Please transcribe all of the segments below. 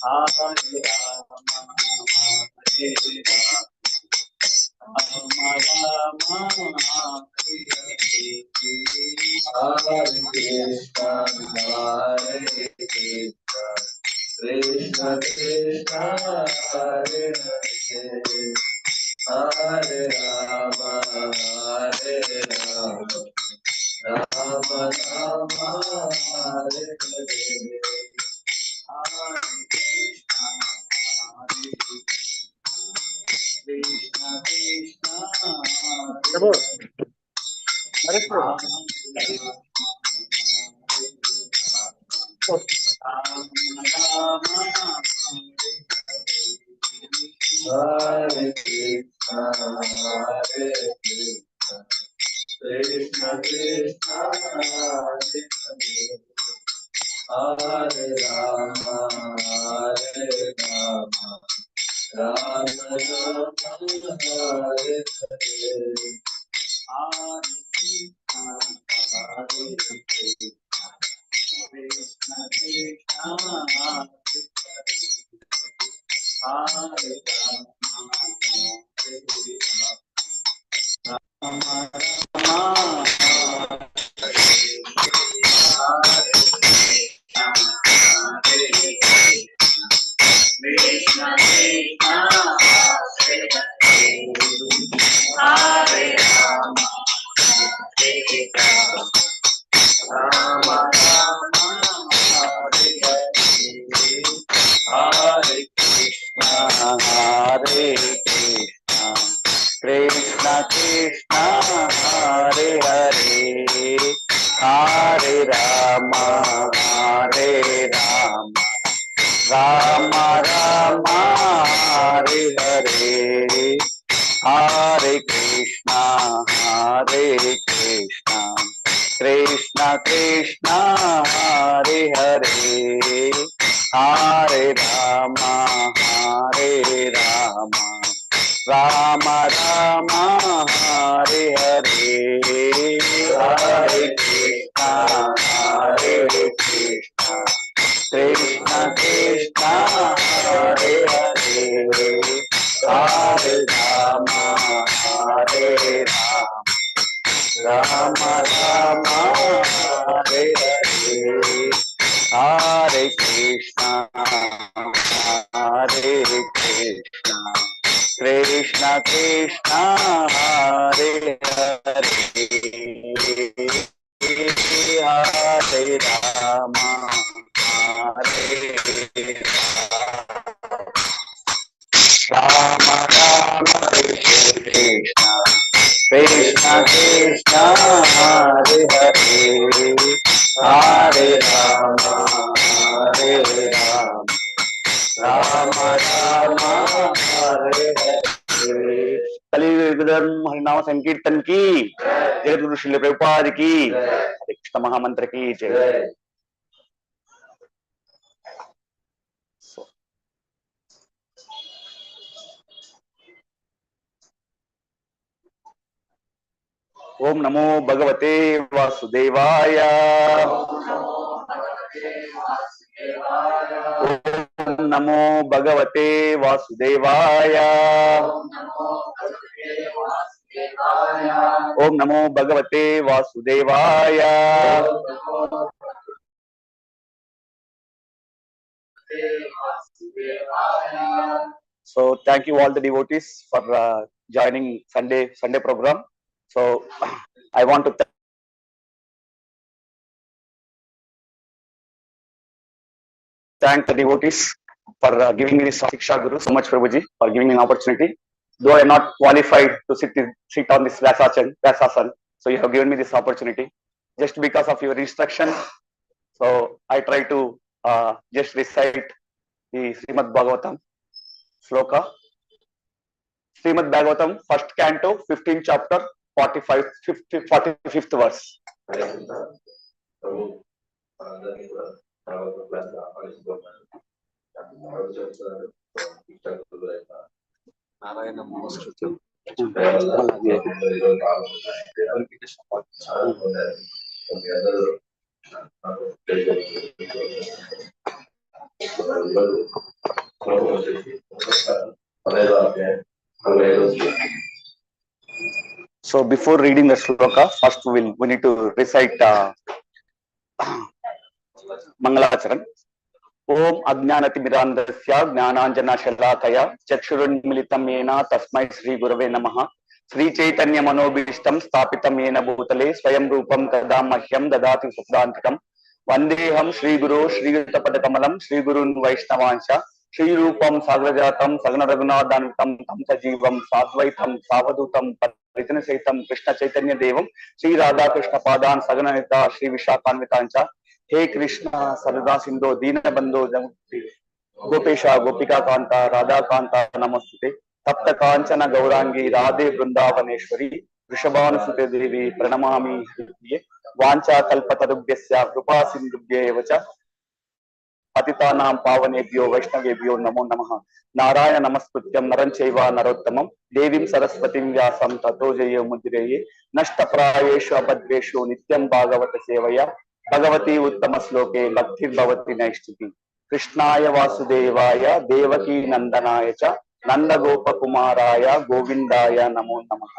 Hare Rama, Hare Rama, Rama Rama, Hare Krishna, Krishna Krishna, Hare Hare, Hare Rama, Hare Rama, Rama Rama, Hare Hare, Hare Krishna, Krishna Krishna, Hare Hare Krishna, Hare Krishna, Krishna Krishna, Hare Hare, Hare Rama, Hare Rama, Rama Rama, Hare Hare, Hare Krishna, Hare Krishna, Krishna Krishna, Hare Hare, Hare Rama, Hare Rama, Rama Krishna Krishna, Hare Rama, Hare Rama, Rama Hare Hare, Hare Krishna, Hare Krishna, Krishna Krishna, Hare Hare, Hare Rama, Hare Rama, Rama Rama, Hare Hare, Hare Krishna, Hare Krishna, Krishna Krishna, Hare Hare, Hare Rama, Hare Rama, Rama Rama, Hare Hare, Hare Krishna, Hare Krishna, Krishna Krishna, Hare Hare, Hare Rama, Hare Rama, Rama Rama, Hare Hare, Hare Krishna, Hare Krishna, Krishna Krishna, Hare Hare, Hare Rama, Hare Rama, Rama Krishna, Krishna Krishna, Hare Hare, Hare Rama, Hare Rama, Rama Rama, Hare Hare। कलियुग हरिनाम संकीर्तन की जय, गुरु श्रील प्रभुपाद की, हरे कृष्ण महामंत्र की जय। ओम नमो भगवते वासुदेवाय, ओम नमो भगवते वासुदेवाय, ओम नमो भगवते वासुदेवाय। So thank you all the devotees for joining Sunday program. So I want to thank the devotees for giving me this Shiksha Guru, so much Prabhuji, for giving me an opportunity. Though I am not qualified to sit on this Vyasasan, so you have given me this opportunity just because of your instruction. So I try to just recite the Srimad Bhagavatam sloka. Srimad Bhagavatam, first canto, 15th chapter, 45th verse. So before reading the shloka, first we need to recite Mangalacharan. ओम अज्ञानतिमिरान्धस्य ज्ञानाञ्जनशलाकया चक्षुरुन्मीलितं येन तस्मै श्रीगुरवे नमः। श्रीचैतन्यमनोभीष्टं स्थापितं येन भूतले स्वयं रूपं तदा मह्यं ददाति सुखदान्तिकं। वन्देऽहं श्रीगुरो श्रीयुतपदकमलं श्रीगुरून् वैष्णवांश्च श्रीरूपं साग्रजातं सगनरघुनाथान्वितं तं सजीवं साद्वैतं सावधूतं परिजनसहितं कृष्णचैतन्यदेवं श्रीराधाकृष्णपादान् सगननिता श्रीविशाखान्वितांश्च। हे कृष्ण सरदा सिंधो दीन बंधो जमुक्ति गोपेशा गोपिका कांता राधा कांता नमस्ते। तप्त कांचन गौरांगी राधे वृंदावनेश्वरी वृषभानुसुते देवी प्रणमामि हरिप्रिये। वांछा कल्पतरुभ्यस्य कृपा सिन्धुभ्येव च पतितानां पावनेभ्यो वैष्णवेभ्यो नमो नमः। नारायण नमस्कृत्यं नरं चैव नरोत्तमं देवीं सरस्वतीं व्यासं ततो जयमुदीरये। नष्टप्रायेषु अभद्रेषु नित्यं भागवत सेवया भगवती उत्तम श्लोके भक्तिर्भवति नैष्ठिकी। कृष्णाय वासुदेवाय देवकी नंदनाय च नंदगोपकुमाराय गोविंदाय नमो नमः।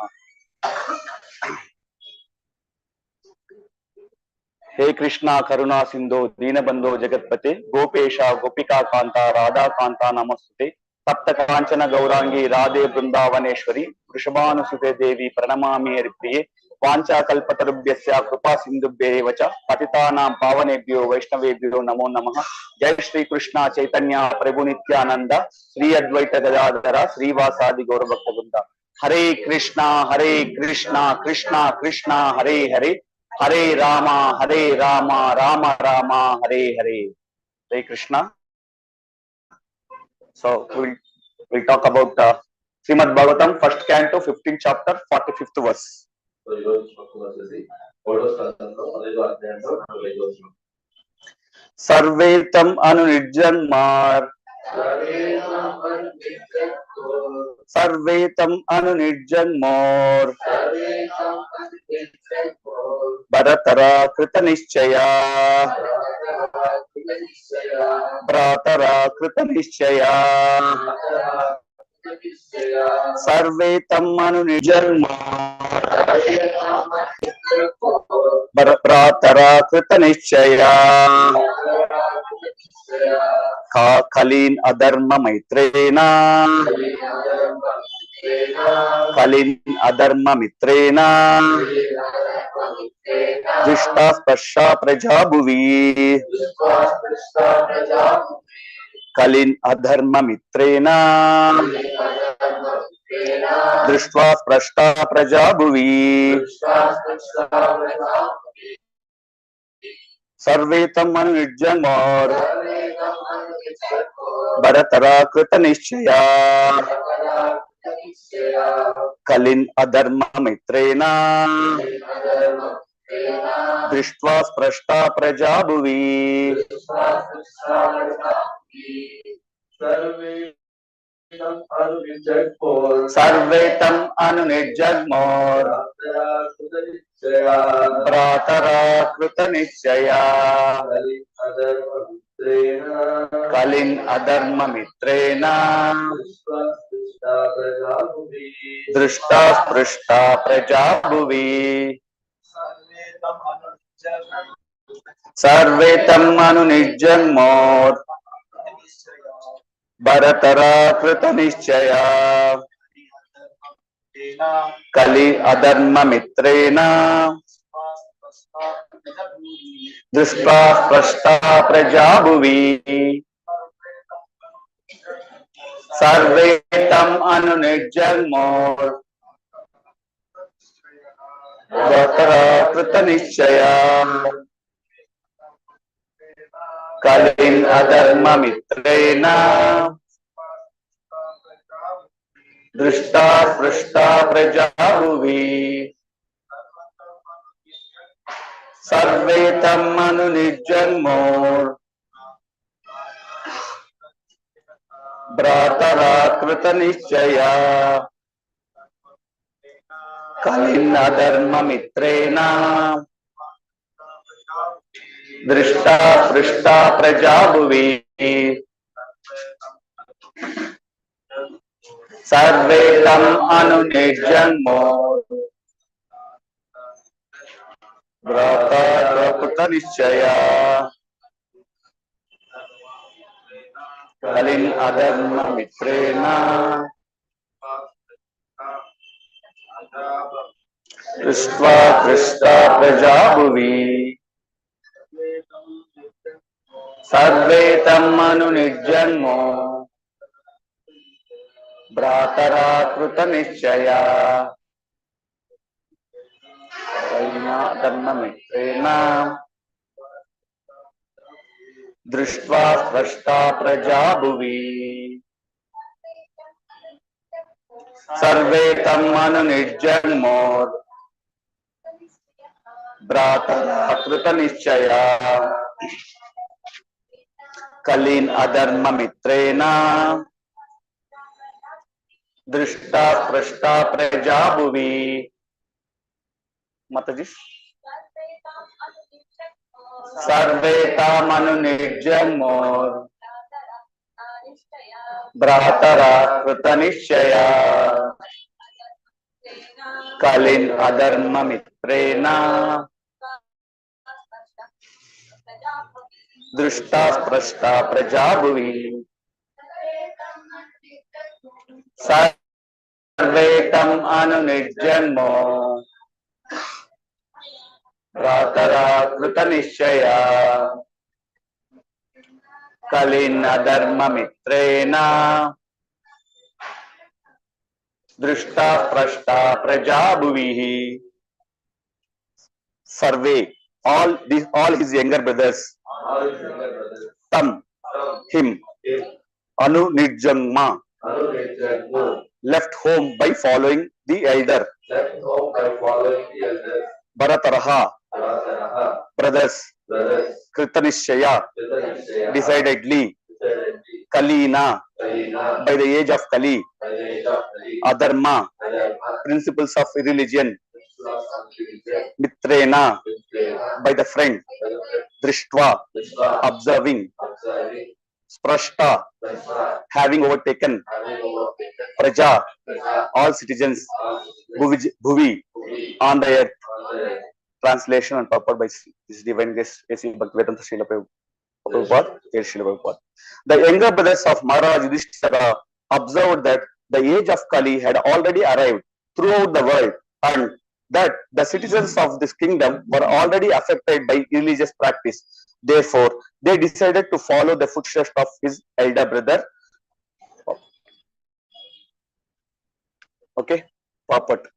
हे कृष्णा करुणा सिंधु दीनबंधो जगत्पते गोपेशा गोपिका कांता राधा कांता नमस्ते। तप्त कांचन गौरांगी राधे वृंदावनेश्वरी वृषभानुसुते देवी प्रणमामि हरिप्रिये। वांछा कल्पतरुभ्यस्य कृपा सिन्धुभ्येव च पतितानां पावनेभ्यो वैष्णवेभ्यो नमो नमः। जय श्री कृष्ण चैतन्य प्रभु नित्यानंद श्री अद्वैत गदाधर श्रीवासादि गौरभक्तवृंद। हरे Krishna Krishna Krishna Hare Hare Hare Ram Ram Ram Hare Hare. Hare Krishna. So we'll talk about Srimad Bhagavatam, first canto, 15th chapter, 45th verse. सर्वेतम अनुनिर्जन्मार सर्वेतम अनुनिर्जन्मोर भरतरा कृत निश्चया भ्रातरा कृत निश्चया सर्वेतम अनुनिर्जन्मोर भ्रातरा कृत निश्चया कलीन अधर्म मैत्रेना कलीन अधर्म मित्रेना दृष्टा स्पर्शा प्रजा भुवि कलीन अधर्म मित्रेना दृष्ट्वा स्पृष्टा प्रजा भुवि सर्वेतम अनुनिर्जन्मोर भरतरा कृत निश्चया कलिन अधर्म मित्रेना दृष्ट्वा स्पृष्टा प्रजा भुवि सर्वेतम अनुनिर्जन्मोर भ्रातरा कृत निश्चया कलिन अधर्म मित्रेना दृष्टा स्पृष्टा प्रजा भुवि सर्वेतम अनुनिर्जन्मोर भरतरा कृत निश्चया कलि अधर्म मित्रेना दृष्टा स्पष्टा प्रजा भुवि सर्वेतम अनुनिर्जन्मोर भरतरा कृत निश्चया कलिन अधर्म मित्रेना दृष्टा स्पृष्टा प्रजा भुवि सर्वेतम अनुनिर्जन्मोर भ्रातरा कृत निश्चया कलिन अधर्म मित्रेना दृष्टा स्पृष्टा प्रजा भुवि सर्वे तम अनुनिर्जन्मो व्रत निश्चया कलिन अधर्म मित्रेण दृष्ट्वा कृष्टा प्रजा भुवि सर्वे तम अनुनिर्जन्मो भ्रातरा कृत निश्चया धर्ममित्रेण दृष्ट्वा स्रष्टा प्रजा भुवि सर्वे तम अनुनिर्जन्मो भ्रातरा कृत निश्चया कलीन अधर्ममित्रेण दृष्टा स्रष्टा प्रजा भुवि माताजी सर्वे ताम अनुनिर्जन्मो भ्रातरा कृत निश्चया कलिन अधर्ममित्रेण दृष्टा स्पृष्टा प्रजा भुवि सर्वे तम अनुनिर्जन्मो भ्रातरा कृत निश्चया कलिन अधर्ममित्रेण दृष्टा स्पृष्टा प्रजा भुवि सर्वे all his younger brothers tam him anu nirjanma left home by following the elder Bharataraha brothers Kritanishaya decidedly Kalina by the age of Kali Adharma principles of religion Mitrena by the friend Drishtva observing Sprashta having overtaken Praja all citizens Bhuvi on the earth. Translation and purport by His Divine Grace A.C. Bhagavatham Srila Prabhupada, Srila Prabhupada. The younger brothers of Maharaj Yudhishthira observed that the age of Kali had already arrived throughout the world and that the citizens of this kingdom were already affected by religious practice. Therefore, they decided to follow the footsteps of his elder brother. Okay, purport.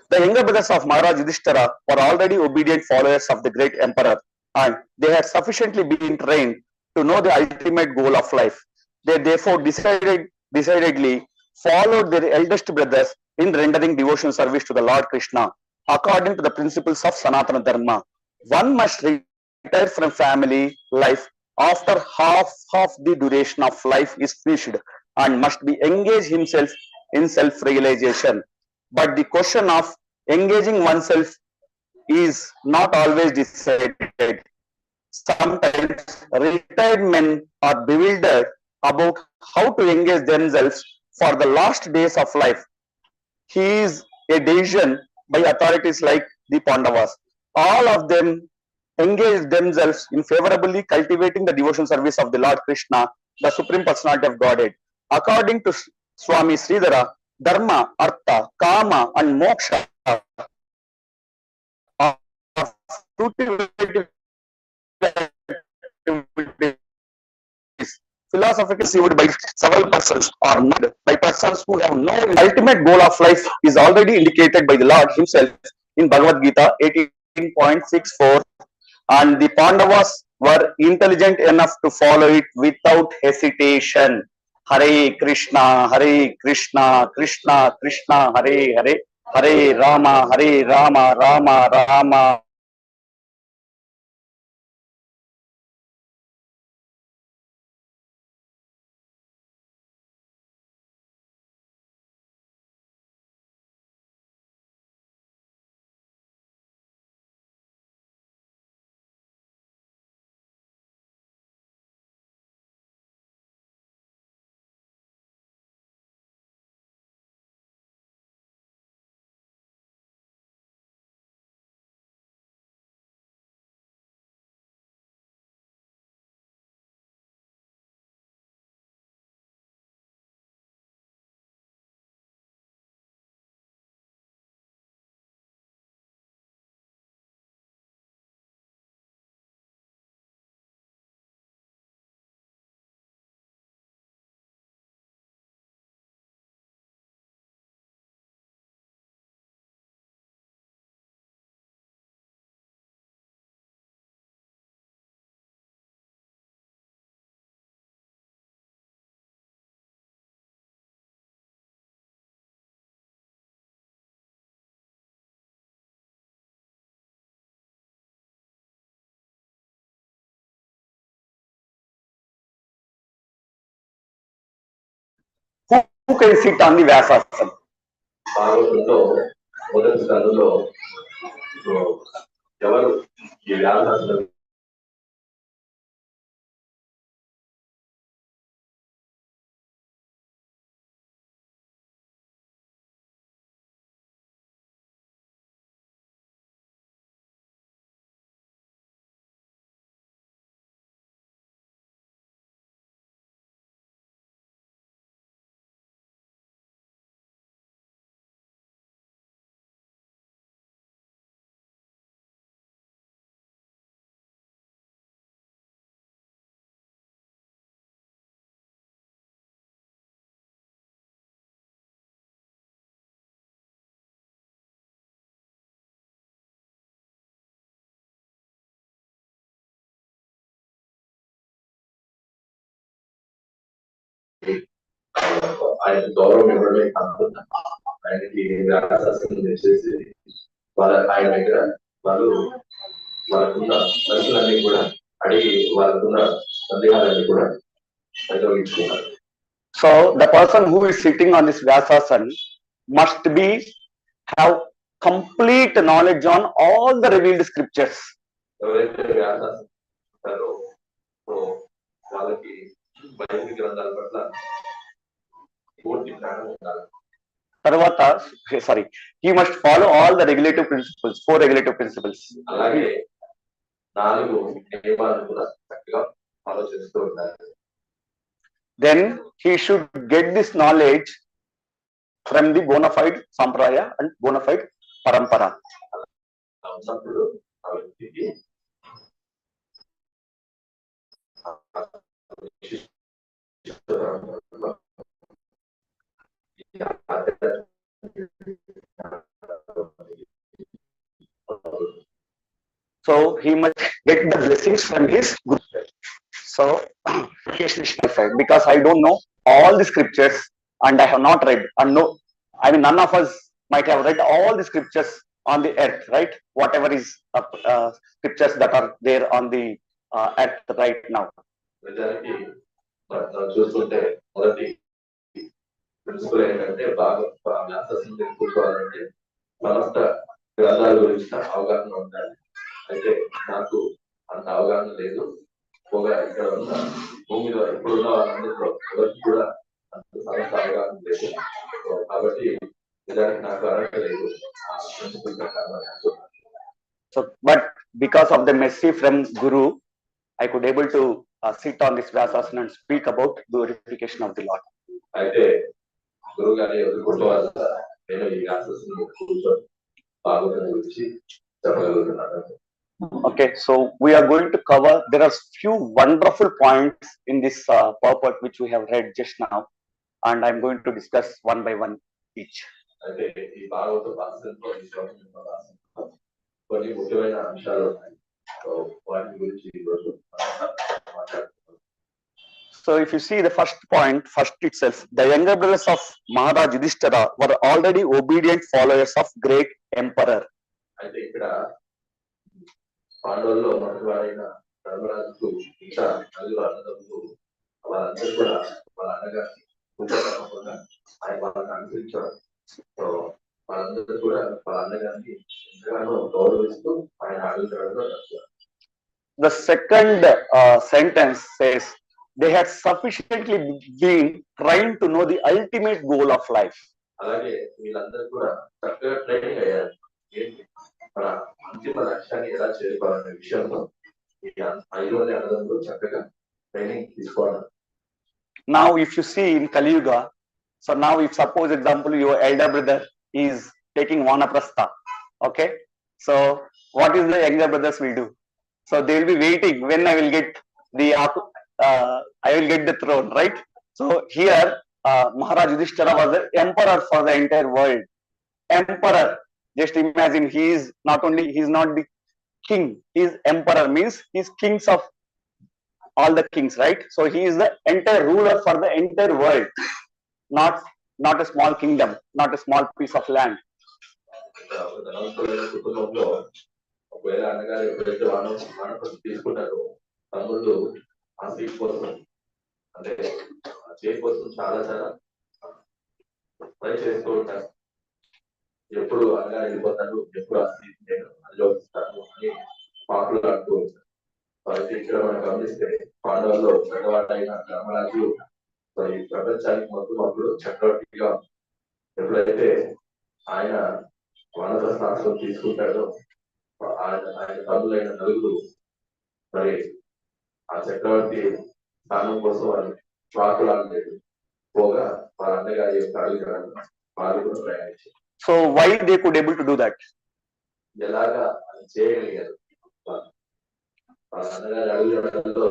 The younger brothers of Maharaj Yudhishthira were already obedient followers of the great emperor and they had sufficiently been trained to know the ultimate goal of life. They therefore decidedly followed their eldest brothers in rendering devotional service to the Lord Krishna according to the principles of Sanatana Dharma. One must retire from family life after half of the duration of life is finished and must be engaged himself in self-realization. But the question of engaging oneself is not always decided. Sometimes retired men are bewildered about how to engage themselves for the last days of life. He is a decision by authorities like the Pandavas. All of them engage themselves in favorably cultivating the devotion service of the Lord Krishna, the Supreme Personality of Godhead. According to Swami Sridhara, Dharma, Artha, Kama and Moksha are fruitive activities philosophically received by several persons or not by persons who have known the ultimate goal of life is already indicated by the Lord himself in Bhagavad Gita 18.64 and the Pandavas were intelligent enough to follow it without hesitation. Hare Krishna, Krishna Krishna, Hare Hare, Hare Rama, Rama Rama. can sit on the Vyasasana? భాగవతంలో మొదటి స్కందంలో ఎవరు ఈ వ్యాసాసనం ఆయన గౌరవం ఇవ్వడమే కాకుండా ఆయనకి వ్యాసాసనం చేసేసి ఆయన దగ్గర వాళ్ళకున్న ప్రశ్నలన్నీ కూడా అడిగి వాళ్ళకున్న సందేహాలన్నీ కూడా నిర్వహించుకున్నారు. So the person who is sitting on this Vyasasana must have complete knowledge on all the revealed scriptures. ఎవరైతే వ్యాసాసనం ఉంటారో వాళ్ళకి బైబిల్ గ్రంథాల పట్ల పూర్తి జ్ఞానం ఉండాలి. తర్వాత he must follow all the regulative principles, 4 regulative principles. అలాగే 4 నియమాలను కూడా చక్కగా ఫాలో చేస్తూ ఉండాలి. Then he should get this knowledge from the bona fide sampradaya and bona fide parampara. ఉన్నప్పుడు ఆ వ్యక్తికి So he must get the blessings from his guru. So because I don't know all the scriptures and I have not read, and none of us might have read all the scriptures on the earth, right? Whatever is scriptures that are there on the earth right now. చూస్తుంటే మొదటి principal ఏంటంటే వ్యాసాసనం తెలుసుకోవాలంటే సమస్త గ్రంథాల గురించిన అవగాహన ఉండాలి. అయితే నాకు అంత అవగాహన లేదు. ఇక్కడ ఉన్న భూమిలో ఇప్పుడున్న వాళ్ళందరిలో ఎవరికి కూడా అంత సమస్త అవగాహన లేదు. కాబట్టి నిజానికి నాకు అర్హత లేదు ఆ ప్రిన్సిపల్ ప్రకారం. So but because of the mercy from Guru, I could able to sit on this Vyasasana and speak about glorification of the Lord. అయితే గురువు గారి ఎదుర్కొంటూ నేను ఈ వ్యాసాసనం కూర్చొని భాగవతం గురించి చెప్పగలుగుతున్నాను. Okay, so we are going to cover, there are few wonderful points in this purport which we have read just now, and I'm going to discuss one by one each. అయితే ఈ భాగవత భాషలో ఈ శ్లోకంలో కొన్ని ముఖ్యమైన అంశాలు ఉన్నాయి. వాటి గురించి ఈరోజు మాట్లాడుతున్నాం. So if you see the first point, first itself, the younger brothers of Maharaj Yudhishthira were already obedient followers of great emperor. అయితే ఇక్కడ పాండవుల్లో మొదటివాడైన ధర్మరాజుకు ఇంకా నలుగురు అన్నదమ్ములు వాళ్ళందరూ కూడా వాళ్ళ అన్నగారిని తప్పకుండా ఆయన వాళ్ళని అనుసరించారు. సో వాళ్ళందరూ కూడా వాళ్ళ అన్నగారిని ఎంతగానో గౌరవిస్తూ ఆయన అడుగుతాడు. The second sentence says they had sufficiently been trying to know the ultimate goal of life. అలాగే వీళ్ళందరూ కూడా చక్కగా ట్రైనింగ్ అయ్యారు. ఏంటి మన అంతిమ లక్ష్యాన్ని ఎలా చేరుకోవాలనే విషయంలో ఈ 5 మంది అన్నదమ్ములు చక్కగా ట్రైనింగ్ తీసుకోవాలి. Now if you see in Kali Yuga, so now if suppose example your elder brother is taking vanaprastha, okay, so what is the younger brothers will do? So they will be waiting when I will get the throne, right? So here Maharaj Yudhishthira was the emperor for the entire world. Emperor, just imagine, he is not the king, he is emperor, means he is kings of all the kings, right? So he is the entire ruler for the entire world, not a small kingdom, not a small piece of land. ఒకవేళ అన్నగారు ఎప్పుడైతే వానప్రస్థం తీసుకుంటారో తమ్ముళ్ళు ఆ seat కోసం అంటే ఆ chair కోసం చాలా ట్రై చేస్తూ ఉంటాను. ఎప్పుడు అనగా వెళ్ళిపోతాను, ఎప్పుడు ఆ స్థితి నేను అనుభవిస్తాను అని పాకులాడుతూ ఉంటాను. అయితే ఇక్కడ మనం గమనిస్తే పాండవుల్లో పెద్దవాడైన ధర్మరాజు ఈ ప్రపంచానికి మొత్తం అప్పుడు చక్రవర్తిగా ఎప్పుడైతే ఆయన వానప్రస్థాశ్రం తీసుకుంటాడో ఆయన తమ్ములైన నలుగురు మరి ఆ చక్రవర్తి స్థానం కోసం వాళ్ళు పాకులాడలేదు. పోగా వాళ్ళ అన్నగారి యొక్క అడుగుజాడల్లో వాళ్ళు కూడా ప్రయాణించారు. So why they could able to do that? ఎలాగా అది చేయగలిగారు? వాళ్ళ అన్నగారి అడుగుజాడల్లో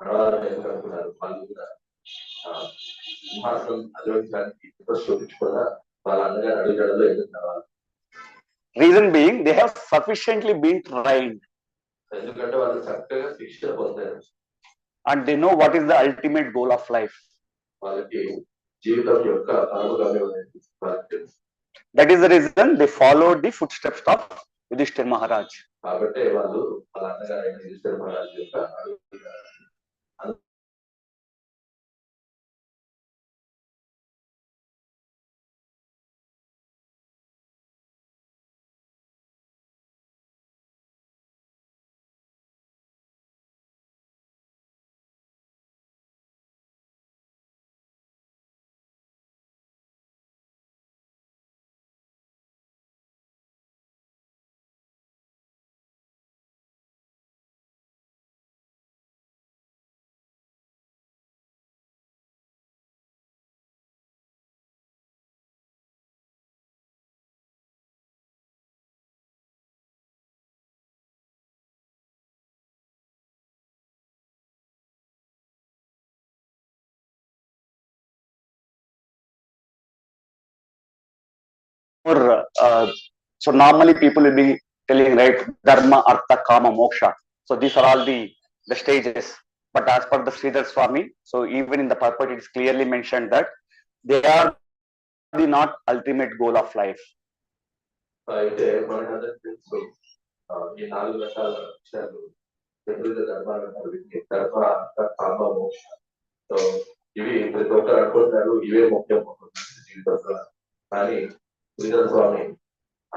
నడవాలని ఎందుకు అనుకున్నారు? వాళ్ళు కూడా సింహాసనం అధిరోహించడానికి శోధించుకోగా వాళ్ళ అన్నగారి అడుగుజాడల్లో ఎందుకు నడవాలి? Reason being, they have sufficiently been trained. ఎందుకంటే వాళ్ళు చక్కగా శిక్షణ పొందారు. And they know what is the ultimate goal of life. వాళ్ళకి జీవితం యొక్క పరమగమ్యం అనేది వాళ్ళకి తెలుసు. That is the reason they followed the footsteps of Yudhishthir Maharaj. కాబట్టి వాళ్ళు వాళ్ళ అన్నగారైన యుధిష్ఠిర మహారాజు యొక్క So normally people will be telling, right, dharma, artha, kama, moksha. So these are all the stages. But as per the Sridhar Swami, so even in the purport it is clearly mentioned that they are the not ultimate goal of life. అయితే మనకందరికీ తెలుసు ఈ 4 రకాల విషయాలు వివిధ ధర్మాలు అంటారు. వీటిని ధర్మ, అర్థ, కామ, మోక్ష. సో ఇవి ప్రతి ఒక్కరు అనుకుంటారు ఇవే ముఖ్యం జీవితంలో. కానీ శ్రీధర స్వామి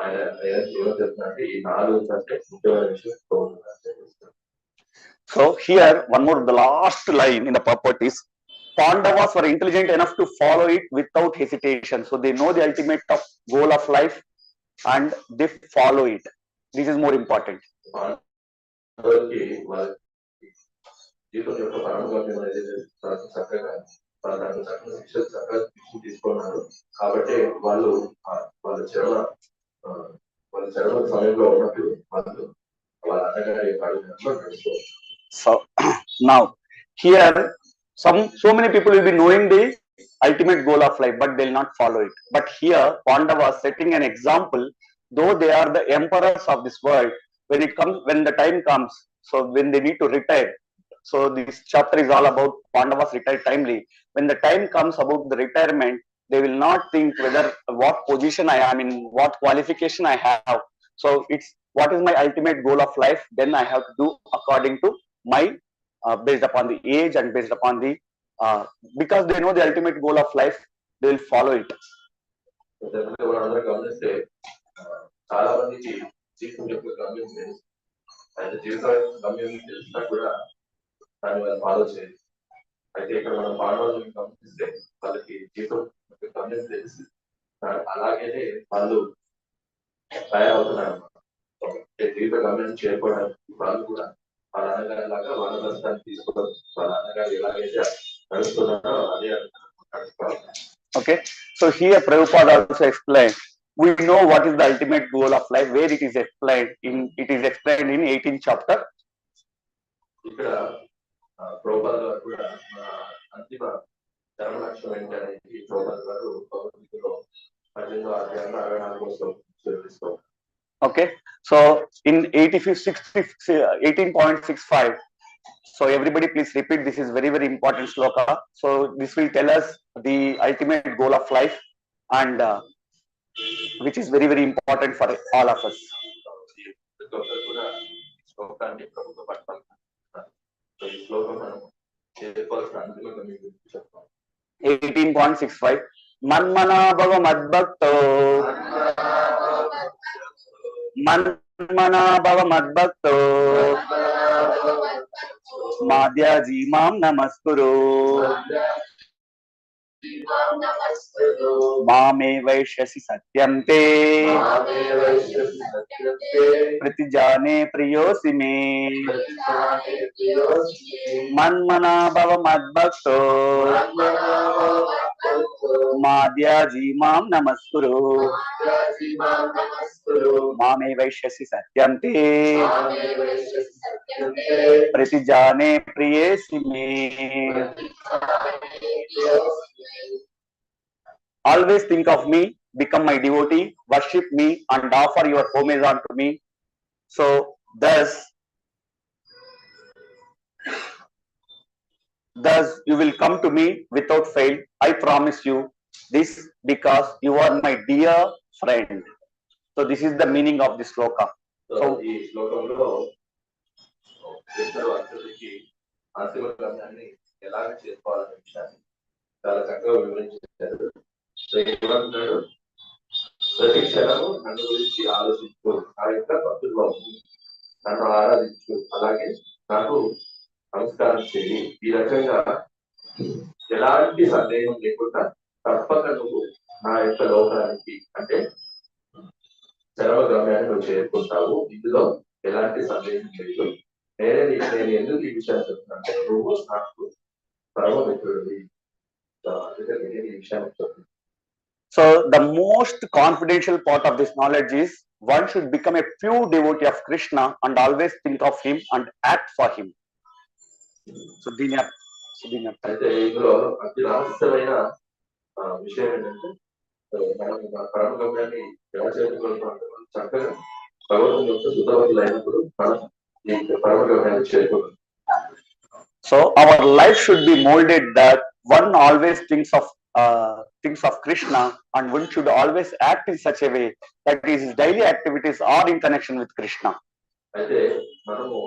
ఆయన ఏమో చెప్తున్నారంటే ఈ 4 కంటే ముఖ్యమైన విషయం. So here one more, the last line in the purport is, Pandavas were intelligent enough to follow it without hesitation. So they know the ultimate goal of life and they follow it. This is more important. జీవితం యొక్క పరమగమ్యం అనేది చక్కగా శిక్షణ చక్కగా తీసుకున్నారు. కాబట్టి వాళ్ళు వాళ్ళ చరమ సమయంలో ఉన్నప్పుడు వాళ్ళు వాళ్ళ అన్నగారి యొక్క అడుగుజాడల్లో నడుచుకోవచ్చు. So now here so many people will be knowing the ultimate goal of life, but they'll not follow it. But here Pandavas setting an example, though they are the emperors of this world, when the time comes, so when they need to retire, so this chapter is all about Pandavas retire timely. When the time comes about the retirement, they will not think whether what position I am in, what qualification I have. So it's what is my ultimate goal of life, then I have to do according to my based upon the age and based upon the because they know the ultimate goal of life, they will follow it. గమనిస్తే చాలా మందికి జీవితం యొక్క గమ్యం తెలుసు. అయితే జీవితం గమ్యం తెలిసినా కూడా దాన్ని వాళ్ళు ఫాలో చేయరు. అయితే ఇక్కడ మనం పాండవులను గమనిస్తే వాళ్ళకి జీవితం యొక్క గమ్యం తెలిసి అలాగే వాళ్ళు తయారవుతున్నారు. జీవిత గమ్యం చేరుకోవడానికి వాళ్ళు కూడా వాళ్ళ అన్నగారి లాగా వాళ్ళ దర్శనాన్ని తీసుకోవడం, వాళ్ళ అన్నగారు ఎలాగైతే నడుస్తున్నారో అదే నడుచుకోవాలి. Okay, so here Prabhupada also explained, we know what is the ultimate goal of life, where it is explained in 18th chapter. ఇక్కడ ప్రభుపాద గారు కూడా అంతిమ ధర్మ లక్ష్యం ఏంటనేది ప్రభుపాద గారు భగవద్గీతలో 18వ అధ్యాయంలో 64వ శ్లోకం. Okay, so in 18.65, so everybody please repeat, this is very very important shloka. So this will tell us the ultimate goal of life and which is very very important for all of us. 18.65 మన్మనా భవ మద్భక్తో మన్మనా భవ మద్భక్తో మాధ్యాజీ మాం నమస్కురు మామే వైష్యసి సత్యం తే ప్రతిజానే ప్రియోసి మే మన్మనా భవ మద్భక్తో మాధ్యాజీ మాం నమస్కురు మామే వైష్యసి సత్యం తే ప్రతిజానే ప్రియేసి మే. Always think of me, become my devotee, worship me and offer your homage unto me. So thus you will come to me without fail. I promise you this because you are my dear friend. So this is the meaning of this sloka. So ఈ శ్లోకంలో ఇద్దరు అర్జునుడికి ఆశీర్వాదాన్ని ఎలాగ చేసుకోవాలనే విషయాన్ని చాలా చక్కగా వివరించారు. సో ఏమంటున్నాడు, ప్రతి క్షణము నన్ను గురించి ఆలోచించు, నా యొక్క భక్తులు నన్ను ఆరాధించు, అలాగే నాకు నమస్కారం చేయి. ఈ రకంగా ఎలాంటి సందేహం లేకుండా తప్పక నువ్వు నా యొక్క లోకానికి అంటే చరమ గమ్యాన్ని నువ్వు చేరుకుంటావు. ఇందులో ఎలాంటి సందేహం లేదు. నేను ఎందుకు ఈ విషయాన్ని చెప్తున్నానంటే నువ్వు నాకు పరమ మిత్రుడివి. అందుకని నేను ఈ విషయాన్ని చెప్తున్నాను. So the most confidential part of this knowledge is one should become a pure devotee of Krishna and always think of him and act for him. So అయితే ఇందులో అతి రహస్యమైన విషయం ఏంటంటే మనం పరమ గమ్యాన్ని ఎలా చేరుకోవాలంటే చక్కగా భగవంతుని యొక్క సుతవతులు అయినప్పుడు మనం ఈ పరమ గమ్యాన్ని చేరుకోవాలి. So our life should be molded that one always thinks of Krishna and one should always act in such a way that his daily activities are in connection with Krishna. అయితే మనము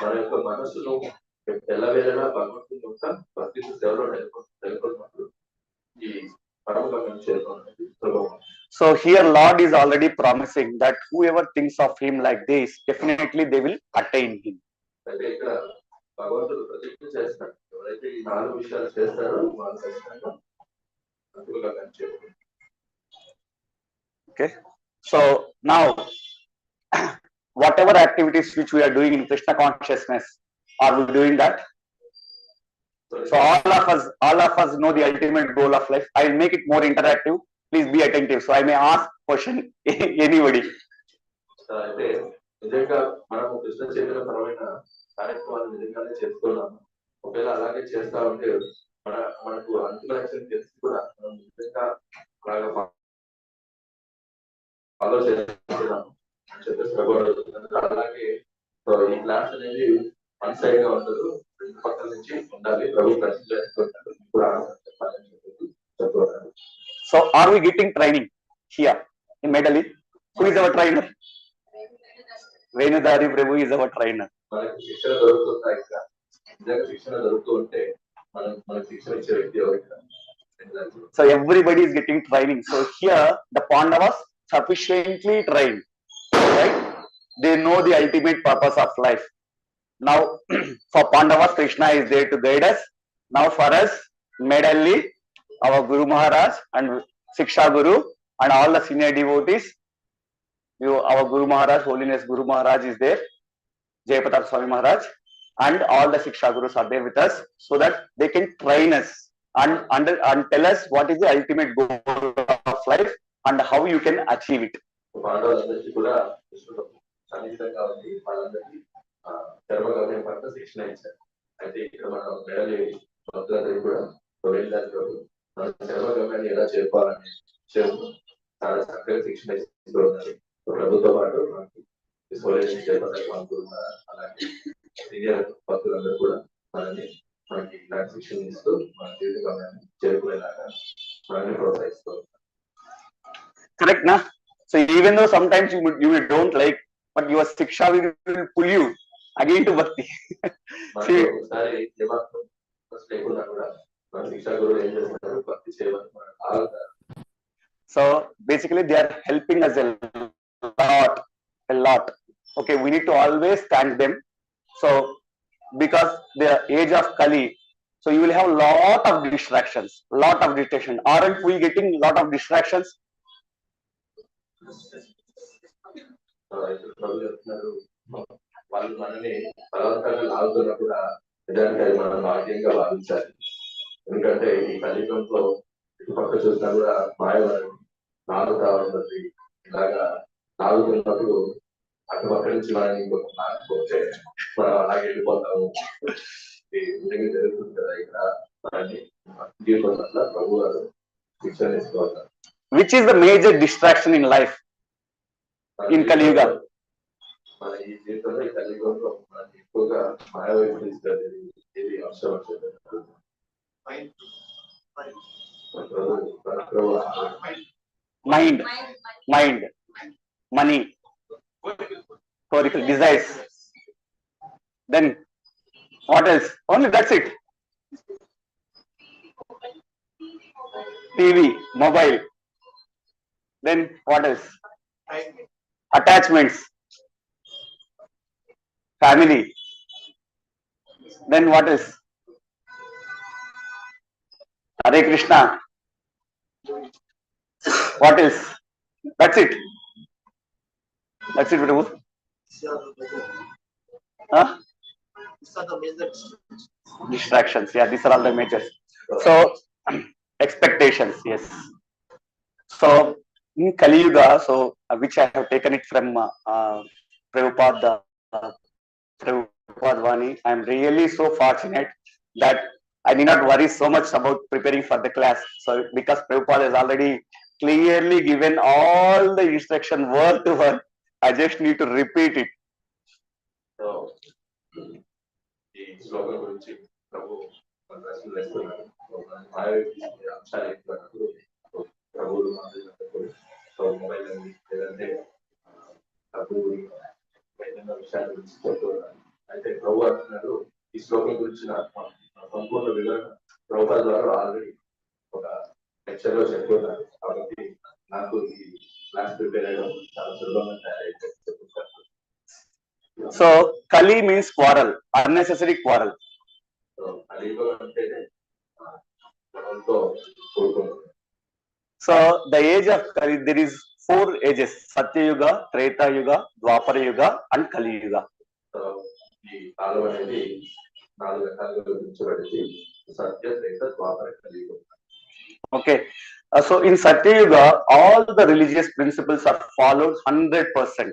మన యొక్క మనసును ఎల్లవేళలా భగవంతుని యొక్క భక్తి సేవలో నెలకొన్నప్పుడు ఈ పరమ గమ్యం చేరుకోవాలనేది సులభం. So here Lord is already promising that whoever thinks of him like this, definitely they will attain him. అయితే ఇక్కడ భగవంతుడు ప్రతిజ్ఞ చేస్తాడు, ఎవరైతే ఈ 4 విషయాలు చేస్తారో వాళ్ళు ఖచ్చితంగా Okay, so now whatever activities which we are doing in Krishna consciousness, are we doing that? So all of us know the ultimate goal of life. I will make it more interactive. Please be attentive. So I may ask question anybody. అయితే నిజంగా మనము కృష్ణ చైతన్య పరమైన కార్యక్రమాలు నిజంగానే చేస్తున్నాము. ఒకవేళ అలాగే చేస్తా ఉంటే మనకు అంతిమ లక్ష్యం తెలిసి కూడా మనం నిజంగా ఫాలో చేస్తున్నాము అని చెప్పేసి అలాగే ఈ క్లాస్ అనేది వన్ సైడ్ గా ఉండదు, రెండు పక్కల నుంచి ఉండాలి. ప్రభు ప్రశ్నలు. So are we getting training here in Medahalli? Who is our trainer? Venudari Prabhu is our trainer. మనకి శిక్షణ దొరుకుతుందా? ఇంకా నిజంగా శిక్షణ దొరుకుతూ ఉంటే మనకి శిక్షణ ఇచ్చే వ్యక్తి ఎవరు? So everybody is getting training. So here the Pandavas sufficiently trained, right? They know the ultimate purpose of life. Now for Pandavas, Krishna is there to guide us. Now for us, Medahalli, our Guru Maharaj and Shiksha Guru and all the senior devotees, our Guru Maharaj, Holiness Guru Maharaj is there, Jayapataka Swami Maharaj, and all the Shiksha Gurus are there with us so that they can train us and tell us what is the ultimate goal of life and how you can achieve it. పాండవులందరికీ కూడా సన్నిహితంగా ఉంది, వాళ్ళందరికీ ధర్మగమ్యం పట్ల శిక్షణ ఇచ్చారు. అయితే ఇక్కడ మనం మెడలి భక్తులందరికీ కూడా మన ధర్మగమ్యాన్ని ఎలా చేరుకోవాలని చాలా చక్కగా శిక్షణ ఇస్తూ ఉన్నారు. ప్రభుత్వ పాటు మనకి అలాగే సీనియర్ భక్తులందరూ కూడా మనకి ఇలాంటి శిక్షణ ఇస్తూ మన జీవిత గమ్యాన్ని చేరుకునేలాగా మనల్ని ప్రోత్సహిస్తూ ఉన్నారు. Correct, na? So even though sometimes you don't like, but your Shiksha will pull you again to Bhakti. ఒకసారి ఏమాత్రం లేకుండా కూడా మన శిక్షా గురువు ఏం చేస్తున్నారు, భక్తి చేయమని So basically they are helping us a lot. Okay, we need to always thank them. So because the age of Kali, so you will have lot of distractions, lot of distraction. Aren't we getting lot of distractions? వాళ్ళు మనని బలవంతంగా లాగుతున్నా కూడా నిజానికి అది మనం భాగ్యంగా భావించాలి. ఎందుకంటే ఈ కలియుగంలో ఇటుపక్క చూసినా కూడా మాయవారు నాలుగుతా ఉంటుంది. ఇలాగా లాగుతున్నప్పుడు అటుపక్క నుంచి మనం ఇంకొక లాకపోతే మనం అలాగే వెళ్ళిపోతాము. జరుగుతుంది కదా ఇక్కడ మనకి జీవితం పట్ల ప్రభు గారు శిక్షణ ఇస్తున్నారు. Which is the major distraction in life in Kali Yuga? మన ఈ జీవితంలో ఈ కలియుగంలో మనకి ఎక్కువగా మాయ వైపు తీసుకెళ్ళేది ఏది అవసరం mind, money, political desires. Then what else? Only that's it. TV, mobile. Then what else? Attachments, family. Then what else? Hare Krishna. What else? That's it. That's it, Prabhu. Huh? These are the major Distractions. Yeah, these are all the majors. So expectations. Yes. So in Kali Yuga, so which I have taken it from Prabhupada Vani. I am really so fortunate that I need not worry so much about preparing for the class. So because Prabhupada has already clearly given all the instruction word to word, I just need to repeat it. So ఈ శ్లోకం గురించి ప్రభు ప్రశ్నలు వేస్తున్నారు. అంశాలు ఎక్కువప్పుడు ప్రభువులు మాట్లాడినప్పుడు mobile లేదంటే ప్రభు ఏదైనా విషయాల గురించి చెప్తున్నారు. అయితే ప్రభు అంటున్నారు ఈ శ్లోకం గురించిన సంపూర్ణ వివరణ ప్రభుత్వ ద్వారా ఆల్రెడీ ఒక లెక్చర్ లో చెప్తున్నారు. కాబట్టి నాకు ఈ క్లాస్ ప్రిపేర్ అయ్యడం చాలా సులభంగా తయారైతే చెప్తున్నారు. So Kali means quarrel, unnecessary quarrel. So the age of Kali, there is 4 ages: Satya Yuga, Treta Yuga, Dwapara Yuga, and Kali Yuga. Okay, so in Satya Yuga, all the religious principles are followed 100%.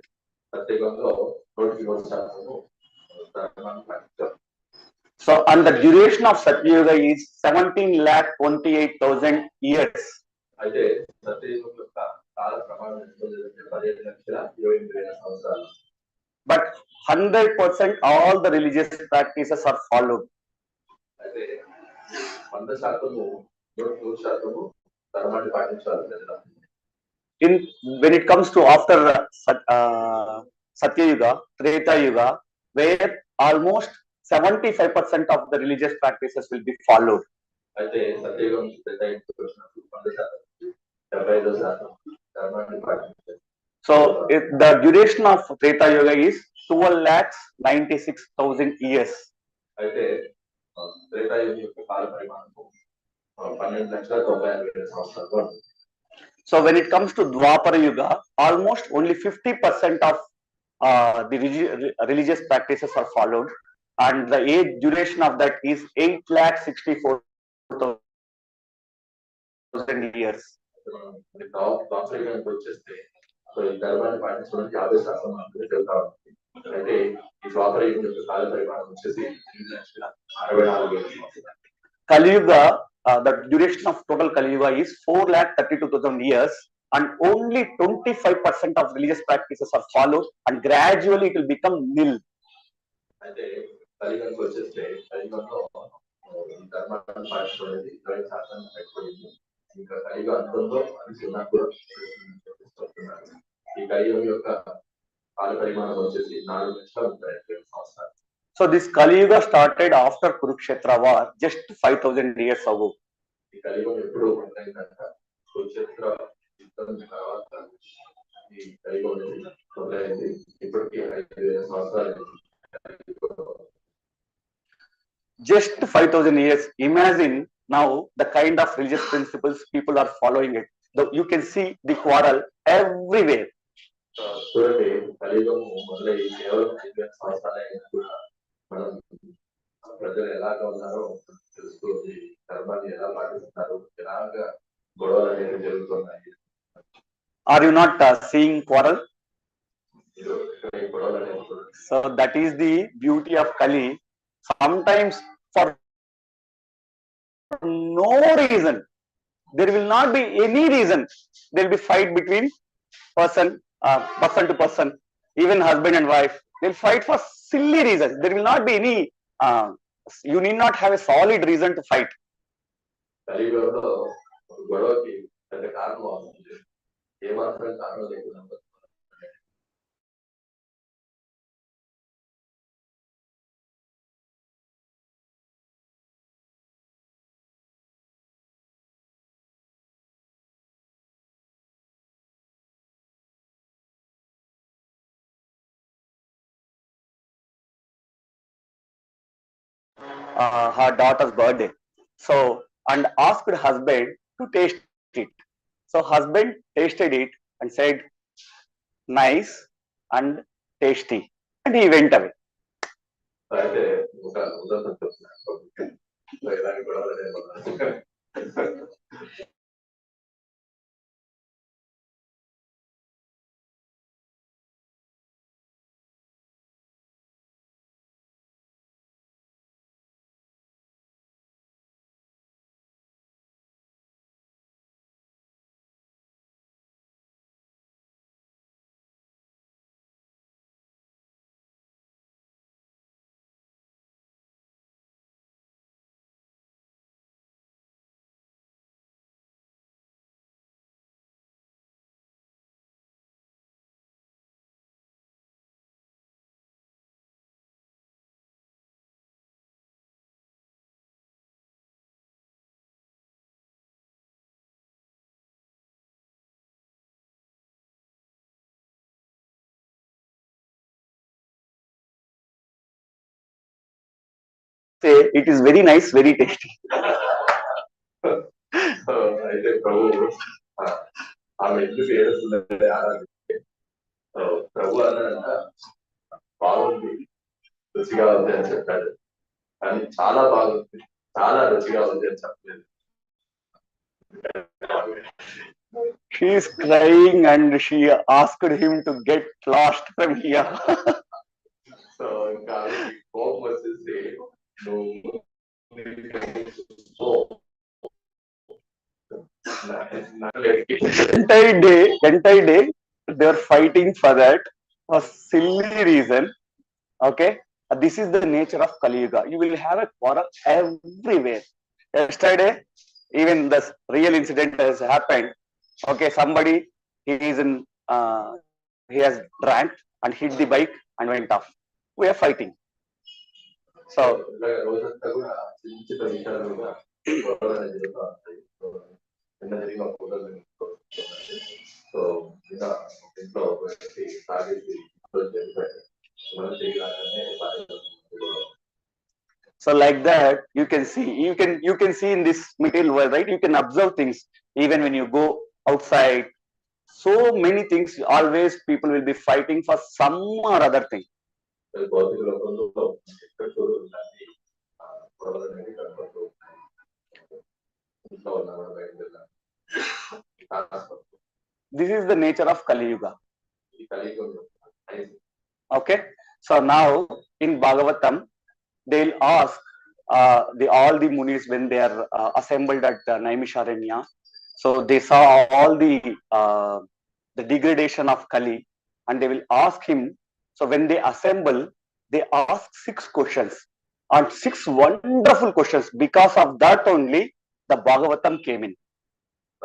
So, and the duration of Satya Yuga is 17,28,000 years. But 100% all the religious practices are followed. When it comes to after Satya Yuga, Treta Yuga, where almost 75% of the religious practices will be followed. So the duration of Treta Yuga is 12,96,000 years. So when it comes to Dwapara Yuga, almost only 50% of the religious practices are followed, and the age duration of that is 8,64,000 years. Kali Yuga, the duration of total Kali Yuga is 4,32,000 years, and only 25% of religious practices are followed, and gradually it will become nil. So this Kali Yuga started after Kurukshetra war, just 5,000 years ago. తర్వాత ఈ కలిగి మొదలైంది. ఇప్పటికీ 5,000 సంవత్సరాలు. Just 5,000 years. Imagine now the kind of religious principles people are following it. You can see the quarrel everywhere. చూడండి, కలియుగం మొదలై కేవలం 5,000 సంవత్సరాలైనా కూడా మనం ప్రజలు ఎలాగా ఉన్నారో తెలుస్తుంది, ధర్మాన్ని ఎలా పాటిస్తున్నారు, ఎలాగా గొడవలు అనేవి జరుగుతున్నాయి. Are you not seeing quarrel? So that is the beauty of Kali. Sometimes for no reason, there will not be any reason, there will be fight between person to person, even husband and wife, they'll fight for silly reasons. There will not be any you need not have a solid reason to fight. కలియుగంలో గొడవకి పెద్ద కారణం అవుతుంది, ఏమాత్రం కారణం లేకుండా. Her daughter's birthday, so and asked husband to taste it. So husband tasted it and said nice and tasty, and he went away. అయితే ఒక ఉదాహరణ చెప్తున్నాను, ఇలాంటి గొడవలు. Say it is very nice, very tasty. అయితే ప్రభు ఆమె ఎందుకు ఏడుస్తుందంటే ఆరాధిస్తే ప్రభు అన్నాడంట బాగుంది, రుచిగా ఉంది అని చెప్పాడు, కానీ చాలా బాగుంది, చాలా రుచిగా ఉంది అని చెప్పలేదు. She is crying and she asked him to get lost from here. So ఇంకా కోపం వచ్చేసి నువ్వు entire day they are fighting for that for silly reason. Okay, this is the nature of Kali Yuga. You will have a quarrel everywhere. Yesterday even the real incident has happened. Okay, somebody he is in he has drank and hit the bike and went off. We are fighting. So రోజంతా కూడా చిన్న చిన్న విషయాలు కూడా గొడవలు జరుగుతూ ఉంటాయి. నిన్న జరిగిన ఫోటోలు సో ఇంకా ఇంట్లో తాగేసి జరిగిపోయాయి, మనం చేయగానే. So like that you can see, you can see in this material world, right? You can observe things even when you go outside. So many things, always people will be fighting for some or other thing. భౌతిక లోకంలో ఎక్కడ చూడు ఇలాంటి గొడవలు అనేవి కనపడుతూ ఉంటాయి. ఇంట్లో ఉన్నామా, బయట వెళ్ళాం. This is the nature of Kali Yuga. ఈ కలియుగం. Okay, so now in Bhagavatam they'll ask all the munis when they are assembled at Naimisharanya. So they saw all the degradation of Kali, and they will ask him. So when they assemble, they ask 6 questions, and 6 wonderful questions. Because of that only the Bhagavatam came in.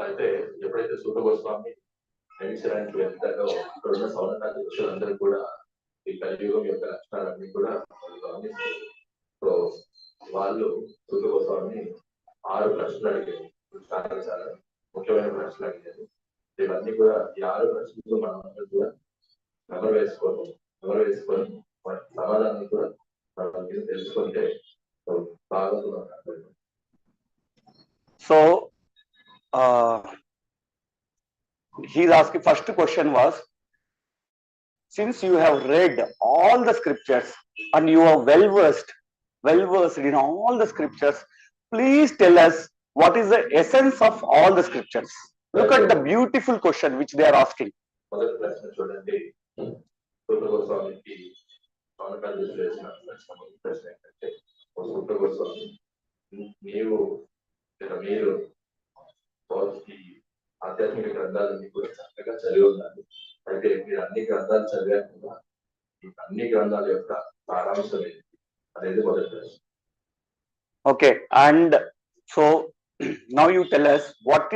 అయితే ఎప్పుడైతే సూత గోస్వామి నైమిషారానికి వెళ్తారో ఇక్కడ ఉన్న సౌనకాది ఋషులందరూ కూడా ఈ కలియుగం యొక్క లక్షణాలన్నీ కూడా గమనిస్తారు. సో వాళ్ళు సూత గోస్వామిని 6 ప్రశ్నలు అడిగారు. చాలా చాలా ముఖ్యమైన ప్రశ్నలు అడిగారు. ఇవన్నీ కూడా ఈ 6 ప్రశ్నలు మనం కూడా ఎవరు వేసుకొని వాటి సమాధానం కూడా మనం తెలుసుకుంటే బాగుంటుంది. So he's asking, first question was, since you have read all the scriptures and you are well versed in all the scriptures, please tell us what is the essence of all the scriptures. Look at the beautiful question which they are asking. మొదటి ప్రశ్న చూడండి, గోస్వామికి పవన్ చేసిన ప్రశ్న ఏంటంటే, గోస్వామి మీరు ఈ ఆధ్యాత్మిక గ్రంథాలన్నీ కూడా చక్కగా చదివి ఉన్నారు. అయితే మీరు అన్ని గ్రంథాలు చదివాక ఈ అన్ని గ్రంథాల యొక్క సారాంశం ఏంటి అనేది మొదటి ప్రశ్న. Okay, and so now you tell us what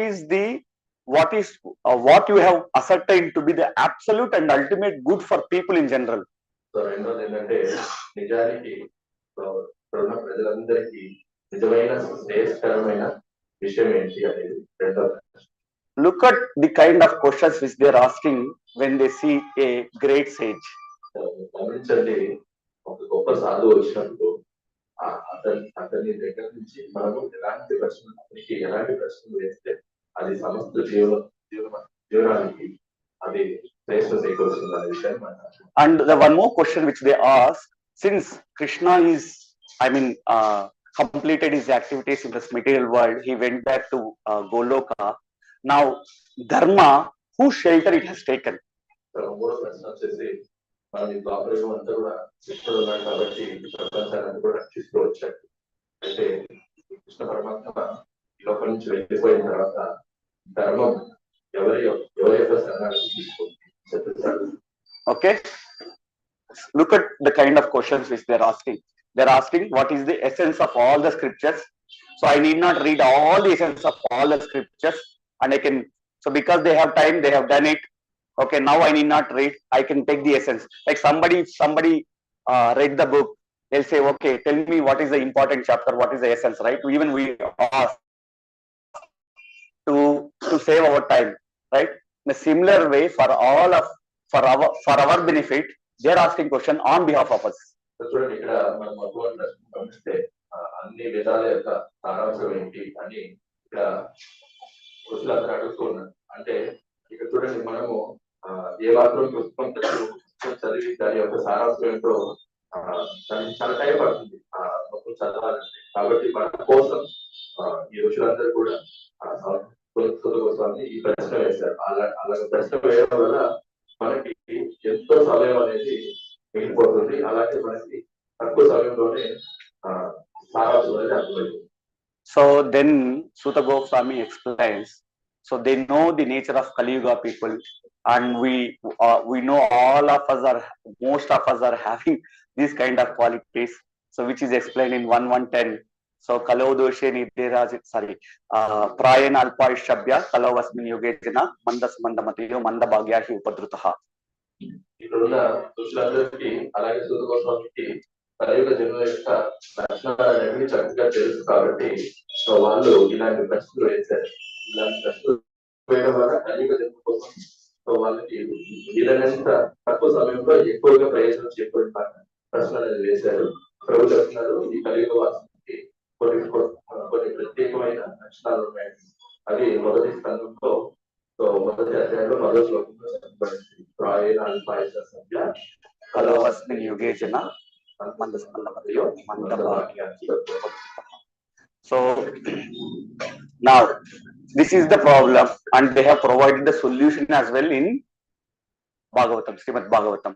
you have ascertained to be the absolute and ultimate good for people in general. So రెండోది ఏంటంటే, నిజానికి ఉన్న ప్రజలందరికీ నిజమైన శ్రేష్టకరమైన విషయం ఏంటి అనేది రెండో. Look at the kind of questions which they are asking when they see a great sage. గమనించండి, ఒక గొప్ప సాధువు వచ్చినప్పుడు అతని దగ్గర నుంచి మనము ఎలాంటి ప్రశ్నలు వేస్తే అది సమస్త జీవనానికి అది శ్రేష్ఠ చేకూరుస్తుంది అనే విషయాన్ని మాట్లాడుతున్నాం. And the one more question which they ask, since Krishna is, completed his activities in this material world, he went back to Goloka. Now dharma, whose shelter it has taken? మూడో ప్రశ్న వచ్చేసి, మనం ఈ ద్వాపరయుగం అంతా కూడా కృష్ణుడు ఉన్నాడు కాబట్టి ప్రపంచాన్ని కూడా రక్షిస్తూ వచ్చాడు. అయితే కృష్ణ పరమాత్మ ఈ లోకం నుంచి వెళ్ళిపోయిన తర్వాత ధర్మం ఎవరి యొక్క శరణాన్ని తీసుకుంటాడు. Okay, look at the kind of questions which they are asking. They are asking what is the essence of all the scriptures. So I need not read all the essence of all the scriptures, and I can, so because they have time, they have done it. Okay, now I need not read, I can take the essence. Like somebody read the book, they'll say, okay, tell me what is the important chapter, what is the essence, right? Even we ask to save our time, right? In a similar way, for our benefit, they are asking question on behalf of us. చూడండి, ఇక్కడ మనం భగవాన్ గమనిస్తే అన్ని వేదాల యొక్క సారాంశం ఏంటి అని ఇక్కడ పురుషులందరూ అడుగుతూ ఉన్నారు. అంటే ఇక్కడ చూడండి, మనము ఏ మాత్రం పుస్తకం చదివి దాని యొక్క సారాంశం ఏంటో దానికి చాలా టైం పడుతుంది మొత్తం చదవాలంటే. కాబట్టి మన కోసం ఈ ఋషులందరూ కూడా గోస్వామి ఈ ప్రశ్న వేశారు. అలాగే ప్రశ్న వేయడం వల్ల మనకి ఎంతో సమయం అనేది మిగిలిపోతుంది. అలాగే మనకి తక్కువ సమయంలోనే సారాంశం అనేది అర్థమైంది. So then Suta Goswami explains, so they know the nature of Kali Yuga people, and we know most of us are having these kind of qualities, so which is explained in 1:10. So Kalodoshe Nidiraja, Prayana Alpaishabhya Kalovasmin Yogechana Mandas Mandamatiyo Mandabhagyahi Upadrutaha. ఇక్కడున్న ఋషులందరికీ అలాగే సూత గోస్వామికి కలియుగ జన్మ యొక్క లక్షణాలన్నీ చక్కగా తెలుసు కాబట్టి so వాళ్ళు ఇలాంటి ప్రశ్నలు వేశారు. ఇలాంటి ప్రశ్నలు వేయడం వల్ల కలియుగ జన్మ కోసం సో వాళ్ళకి వీలైనంత తక్కువ సమయంలో ఎక్కువగా ప్రయోజనం చేకూరే ప్రశ్నలు అనేది వేశారు. ప్రభు చెప్తున్నారు, ఈ కలియుగ వాసుకి కొన్ని ప్రత్యేకమైన లక్షణాలు ఉన్నాయి. అవి మొదటి స్కంధంలో మొదటి అధ్యాయంలో మొదటి శ్లోకంలో చెప్పబడింది. ప్రాయణ అల్పాయుష్య Kalovasmin Yogechana Mandas Mandamatiyo Mandabhagyahi. So now this is the problem, and they have provided the solution as well in Bhagavatham, Srimad Bhagavatham.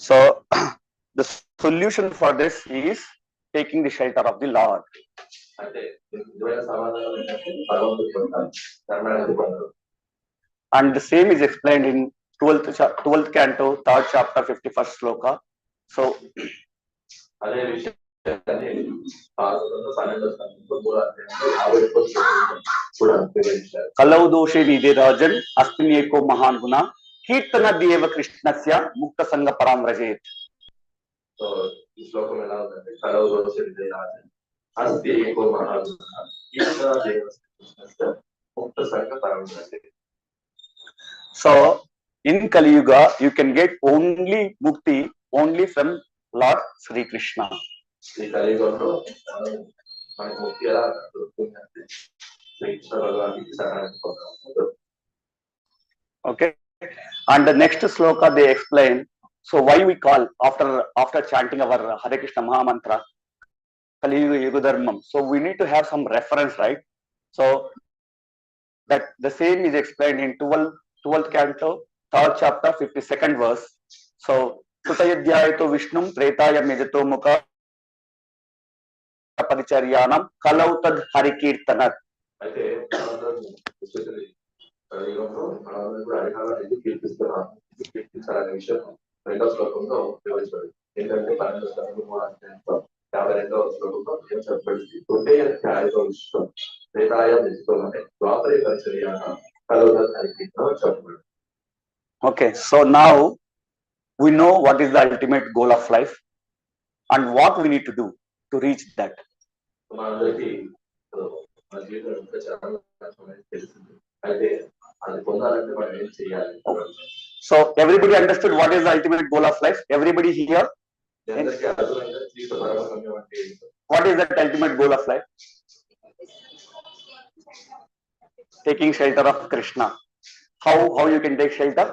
So the solution for this is taking the shelter of the Lord. And the same is explained in 12th canto, 3rd chapter, 51st sloka. So Kalau doshe nidirajan astineko mahan guna kirtana deva krishnasya mukta sangha param rajet. So ఈ శ్లోకం ఎలా ఉందంటే, కలవ దోష విజయరాజన్ అస్తి ఏకో మహాత్మ ఈశ్వర దేవస్థ ముక్త సంఘ పరమంటే. So in Kali Yuga, you can get only mukti only from Lord Sri Krishna. ఈ కలియుగంలో మనకి ముక్తి ఎలా దొరుకుతుందంటే శ్రీకృష్ణ భగవానికి సహాయం పొందాలి. Okay, and the next sloka they explain. So why we call after chanting our Hare Krishna Maha Mantra Kali Yuga Dharmam. So we need to have some reference, right? So that the same is explained in 12th canto, 3rd chapter, 52nd verse. So Sutayadhyayato Vishnum Tretayam Yajato Mukha Paricharyanam Kalautad Harikirtanat. అయితే especially కలియుగంలో మనందరూ కూడా అడిగాలని ఎందుకు కీర్తిస్తారనే విషయం రెండవ శ్లోకంలో వివరించబడింది. ఏంటంటే 12వ శ్లోకంలో 52వ శ్లోకంలో ఏం చెప్పబడింది? తొట్టేయతో విశ్వం త్రేతాయ నిజుకోమని ద్వాపరే పరిచర్యాన కలౌతద్ హరికీర్తనం చెప్పబడింది. Okay, so now we know what is the ultimate goal of life and what we need to do to reach that. మనందరికీ మన జీవితంలో ఇంకా చాలా తెలిసింది. అయితే అది పొందాలంటే మనం ఏం చేయాలి? So everybody understood what is the ultimate goal of life? Everybody here? అందరికీ అర్థమైన జీవిత పరమగమ్యం అంటే ఏంటో. What is that ultimate goal of life? Taking shelter of Krishna. How you can take shelter?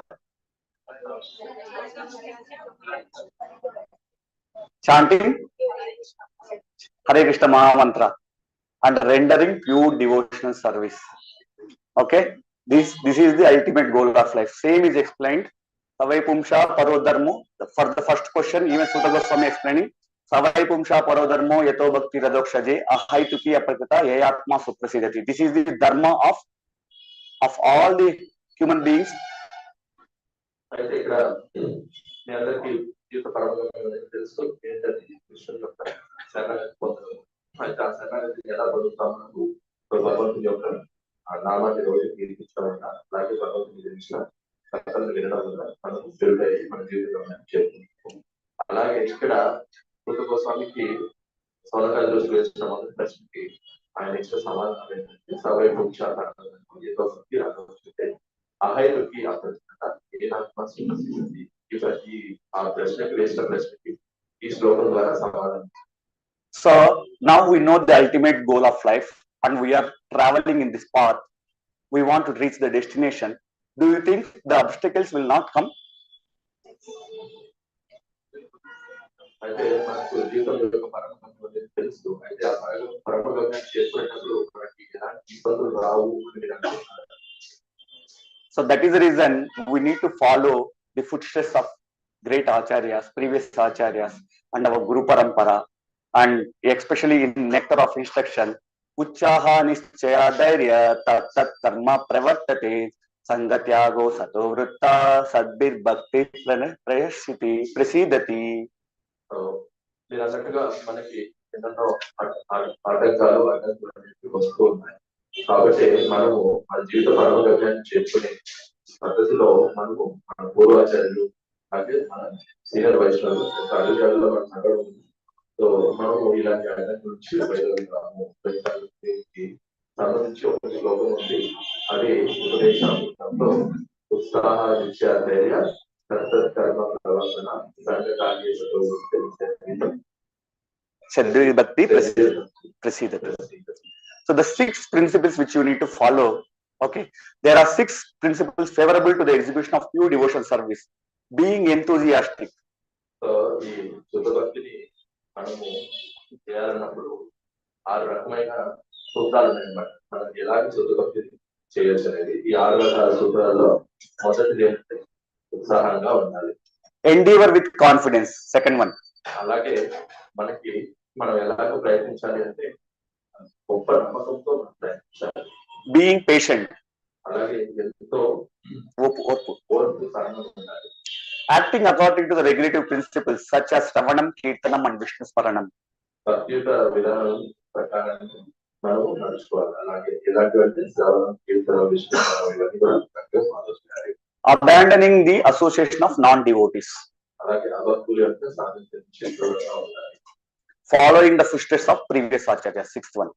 Chanting Hare Krishna Maha Mantra and rendering pure devotional service. Okay, this is the ultimate goal of life. Same is explained Savai Pumsha Parodharmo. For the first question, even Sutta Goswami explaining Savai Pumsha Parodharmo Yato Bhakti Radokshaje Ahaituki Aprakita Yayatma Suprasidati. This is the dharma of all the human beings. అయితే ఇక్కడ మీ అందరికీ జీవిత పరమగమ్యం తెలుసు. ఏంటంటే కృష్ణుడు యొక్క శరణాగతి పొందడం. అయితే ఆ శరణాగతి ఎలా పొందుతామన్నది భగవంతుని యొక్క నామాన్ని రోజు కీర్తించడం వల్ల, అలాగే భగవంతుని గురించిన కథలను వినడం వల్ల మనం ఫిల్డ్ అయ్యి మన జీవితంలో చేరుకుంటాం. అలాగే ఇక్కడ సూత గోస్వామికి సోనకాల రోజు వేసిన మొదటి ప్రశ్నకి ఆయన ఇచ్చిన సమాధానం ఏంటంటే సవై భూక్షాంటే అహైతుకి ఏనాత్మ సుఖిస్తుంది. ఈ ఆ ప్రశ్నకి వేసిన ప్రశ్నకి ఈ శ్లోకం ద్వారా సమాధానం. So now we know the ultimate goal of life and we are traveling in this path. We want to reach the destination. Do you think the obstacles will not come? అయితే మనకు జీవితంలో యొక్క పరమగమ్యం తెలుసు. అయితే ఆ పరమగమ్యం చేసుకునేటప్పుడు మనకి ఎలాంటి ఇబ్బందులు రావు అని అనుకుంటున్నారు. So that is the reason we need to follow the footsteps of great acharyas, previous acharyas and our Guru Parampara, and especially in nectar of instruction Uchaha Nischaya Dhairya Tat Karma Pravartate Sangatyago Sato Vritta Sadbir Bhakti Prayashiti Prasidati. మీరు అన్నట్టుగా మనకి ఎన్నో ఆటంకాలు వస్తూ ఉన్నాయి. కాబట్టి మనము మన జీవిత పరమగమ్యాన్ని చేర్చుకునే పద్ధతిలో మనము మన పూర్వాచార్యులు అలాగే మన సీనియర్ వైష్ణవులు అడుగుజాడలో మనం నడవడం. సో మనము ఇలాంటి ఆటంకాల నుంచి బయలుదేరుతాము. సంబంధించి ఒక శ్లోకం ఉంది. అది ఉపదేశంలో ఉత్సాహ నిత్య ధైర్య కర్మ ప్రవర్తన సంఘకార్యేషతో Sadbir Bhakti Prasidati. So the 6 principles which you need to follow, okay, there are 6 principles favorable to the execution of pure devotional service. Being enthusiastic. So ఈ శుద్ధ భక్తిని మనము చేయాలన్నప్పుడు 6 రకమైన సూత్రాలు ఉన్నాయన్నమాట. మనం ఎలాంటి శుద్ధ భక్తి చేయొచ్చు అనేది ఈ 6 రకాల సూత్రాల్లో మొదటిది ఏంటంటే ఉత్సాహంగా ఉండాలి. Endeavor with confidence. Second one. అలాగే మనకి మనం ఎలాగో ప్రయత్నించాలి అంటే గొప్ప నమ్మకంతో ప్రయత్నించాలి. Being patient. అలాగే ఎంతో ఓర్పు సహనం ఉండాలి. Acting according to the regulative principles such as Shravanam, Kirtanam and Vishnu Smaranam. భక్తియుత విధానం ప్రకారం మనం నడుచుకోవాలి. అలాగే ఎలాంటి శ్రవణం, కీర్తనం, విష్ణు స్మరణం ఇవన్నీ కూడా ఫాలో చేయాలి. Abandoning the association of non-devotees. అలాగే అభక్తుల యొక్క సాధించే దూరంగా ఉండాలి. following the footsteps of previous Acharya, sixth one.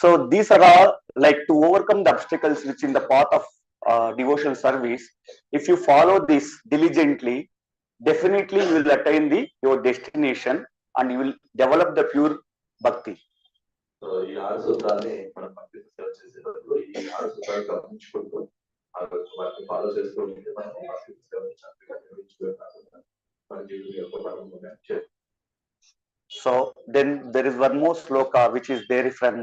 So these are all like to overcome the obstacles which in the path of devotional service. If you follow this diligently, definitely you will attain your destination and you will develop the pure bhakti. So ఈ 6 సూత్రాన్ని మనం భక్తి సేవ చేసేటప్పుడు ఈ 6 సూత్రాలు గమనించుకుంటూ వాటిని ఫాలో చేస్తూ ఉంటే మనం భక్తి సేవను చక్కగా నిర్వహించుకోగలుగుతాం. మన జీవితం యొక్క పరమమైన లక్ష్యం. So then there is one more sloka which is there from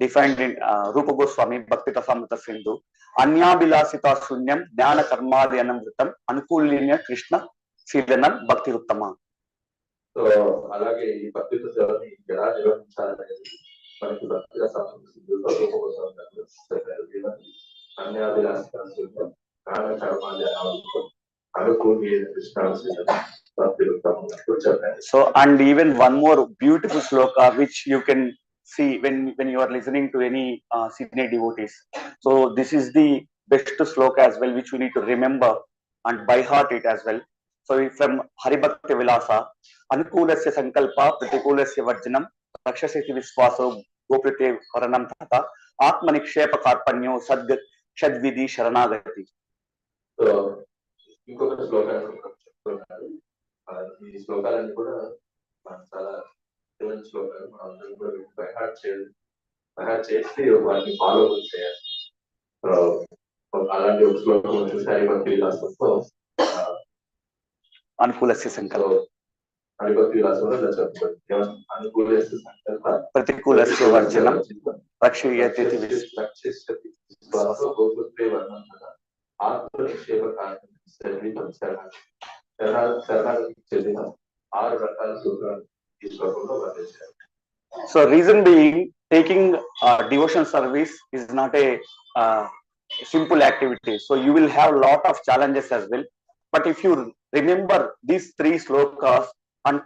defined in Rupa Goswami Bhakti Rasamrita Sindhu. Anyabhilasita Sunyam Jnana Karmadi Anamritam Anukulinya Krishna Silanam Bhakti Uttama. So అలాగే ఈ భక్తి సేవని ఎలా నిర్వహించాలనేది మనకి భక్తి రసామృత సింధులో రూప గోస్వామి గారు చెప్పారు. అన్యాభిలాషిత సున్యం జ్ఞాన కర్మాది అనామృతం అనుకూలీయ కృష్ణ సిలంam Bhakti Uttama చెప్పారు. So and even one more beautiful sloka which you can see when you are listening to any senior devotees. So this is the best sloka as well which you need to remember and by heart it as well. So from Haribhakti Vilasa, Anukulasya Sankalpa Pratikulasya Varjanam Rakshasiti Viswaso Goprite Karanam Tata Atmanikshepa Karpanyo Shadvidi Sharanagati. So ఇంకొక శ్లోకాన్ని చెప్తున్నారు. ఈ శ్లోకాలన్నీ కూడా చాలా తెలియని శ్లోకాలు. మనం అందరం కూడా బై హార్ట్ చేసి వాటిని ఫాలో చేయాలి. అలాంటి ఒక శ్లోకం వచ్చేసి హరిభక్తి విలాసంతో Anukulasya Sankalpa హరిభక్తి విలాసంలో ఇలా చెప్తారు. అనుకూలస్య సంకల్ప Pratikulasya Varjanam Rakshasiti విశ్వాసో గోపుత్రే వర్ణం కదా ఆత్మనిక్షేప కారణం శరీరం శరణాగతి చెందిన 6 రకాల సూత్రాలు ఈ శ్లోకంలో వర్ణించారు. So reason being, taking devotion service is not a simple activity. So you will have lot of challenges as well. But if you remember these 3 slokas and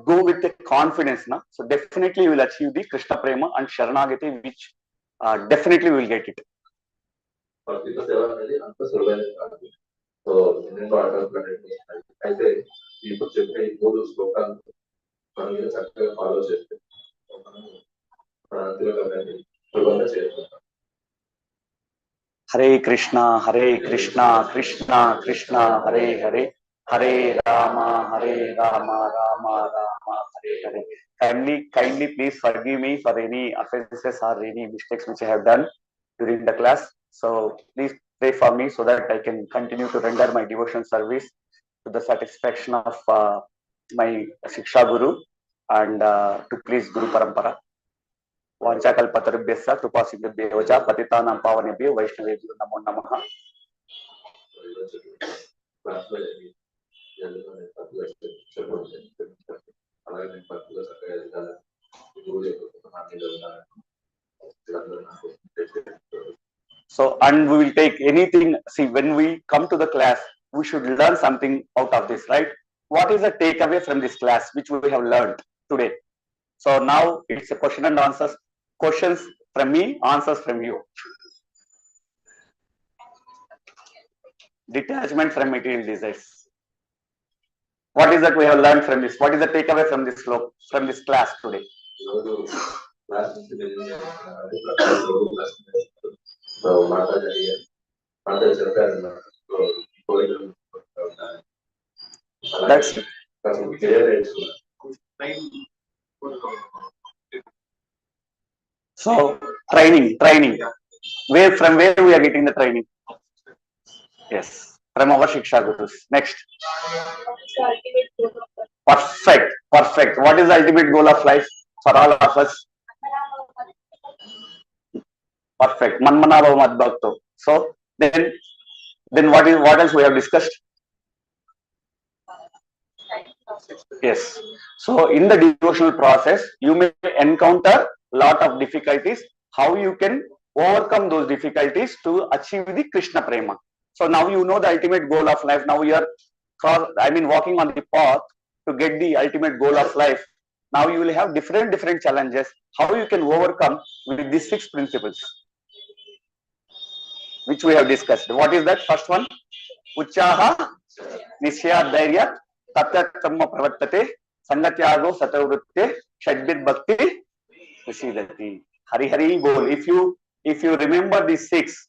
go with the confidence, so definitely you will achieve the Krishna Prema and Sharanagati, which definitely will get it. భక్తి సేవ అనేది అంత సులభమైనది కాదు. So ఎన్నెన్నో ఆటంకాలు అయితే ఇప్పుడు చెప్పే ఈ 3 శ్లోకాలు మనం చక్కగా ఫాలో చేస్తే మనం మన అంతిమగమ్యాన్ని సులభంగా చేరుకుంటాం. Hare Krishna Krishna Krishna Hare Hare Hare Rama Rama Rama Hare Hare. Kindly please forgive me for any offenses or any mistakes which I have done during the class. So please pray for me so that I can continue to render my devotion service to the satisfaction of my Shiksha Guru and to please Guru Parampara. Vanchakalpatarubhyasya krupasindhubhyev cha patitanam pavanebhyo vaishnavebhyo namo namaha. So and we will take anything. See, when we come to the class, we should learn something out of this, right? What is the takeaway from this class which we have learned today? So now it's a question and answers. Questions from me, answers from you. Detachment from material desires. What is that we have learned from this? What is the takeaway from this class today? That's so training. From where we are getting the training? Yes, from our Shiksha Gurus. Next. Perfect. What is the ultimate goal of life for all of us? Perfect. Manmanabhav Madbhakto. So then what else we have discussed? Yes. So in the devotional process, you may encounter lot of difficulties. How you can overcome those difficulties to achieve the Krishna Prema. So now you know the ultimate goal of life. Now you are walking on the path to get the ultimate goal of life. Now you will have different challenges. How you can overcome with these 6 principles, which we have discussed. What is that? First one, Uchaha నిశ్చయాధైర్య తత్కర్మ ప్రవర్తతే సంగత్యాగో సతవృత్తే షడ్భిర్భక్తి ప్రసీదతి. Hari Hari Bol. If you remember these 6,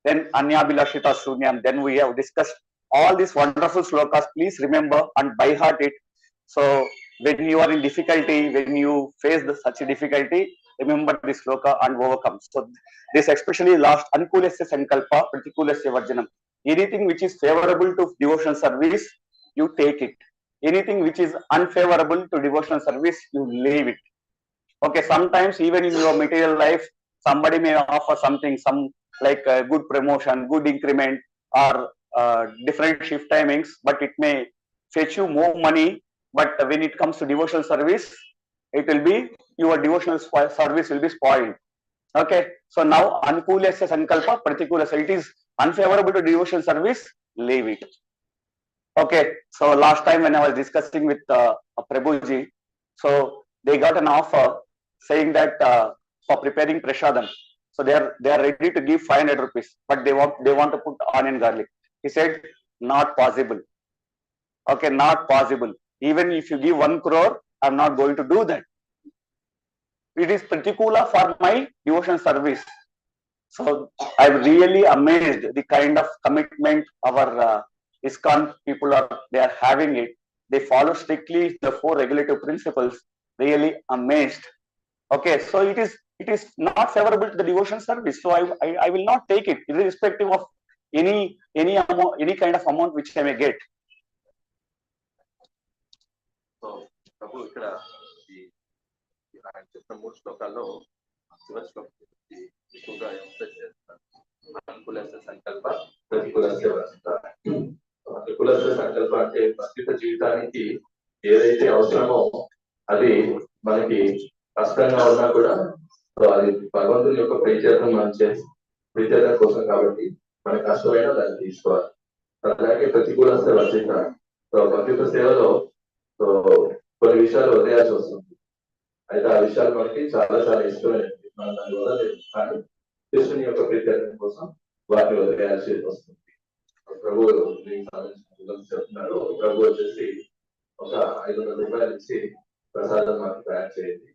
then Anyabhilashita Shunyam, then we have discussed all these wonderful slokas. Please remember and by heart it. So when you are in difficulty, when you face such a difficulty, remember this sloka and overcome. So this especially last, Anukulasya Sankalpa, Pratikulasya Varjanam. Anything which is favorable to devotional service, you take it. Anything which is unfavorable to devotional service, you leave it. Okay, sometimes even in your material life, somebody may offer something, some like a good promotion, good increment, or different shift timings, but it may fetch you more money. But when it comes to devotional service, it will be your devotional service will be spoiled. Okay, so now Anukulasya Sankalpa, Pratikulasya, it is unfavorable to devotional service, leave it. Okay, so last time when I was discussing with Prabhuji, so they got an offer saying that for preparing prasadam, so they are ready to give 500 rupees, but they want to put onion garlic. He said not possible. Okay, not possible. Even if you give 1 crore, I'm not going to do that. It is pratikula for my devotion service. So I'm really amazed the kind of commitment our ISKCON people they are having it. They follow strictly the 4 regulative principles. Really amazed. Okay, so it is not favorable to the devotion service. So I will not take it, irrespective of any amount, any kind of amount which I may get. So ప్రభు ఇక్కడ ఆయన చెప్పిన 3 శ్లోకాల్లో చివరి శ్లోకం ఎక్కువగా emphasize చేస్తారు. అనుకూలస్య సంకల్ప, ప్రతికూలస్య వర్జిత. అనుకూలస్య సంకల్ప అంటే ప్రస్తుత జీవితానికి ఏదైతే అవసరమో అది మనకి కష్టంగా ఉన్నా కూడా అది భగవంతుని యొక్క ప్రీత్యర్థం మనం చేసి ప్రీత్యర్థం కోసం కాబట్టి మన కష్టమైనా దాన్ని తీసుకోవాలి. అలాగే ప్రతికూలస్య వర్జిత. భక్తిత సేవలో కొన్ని విషయాలు వదిలేయాల్సి వస్తుంది. అయితే ఆ విషయాలు మనకి చాలా చాలా ఇష్టమైనవి, మనం దాన్ని వదలలేదు. కానీ కృష్ణుని యొక్క ప్రీత్యర్థం కోసం వాటిని వదిలేయాల్సి వస్తుంది. ప్రభు చెప్తున్నారు, ప్రభు వచ్చేసి ఒక 500 రూపాయలు ఇచ్చి ప్రసాదం మనకి తయారు చేయండి,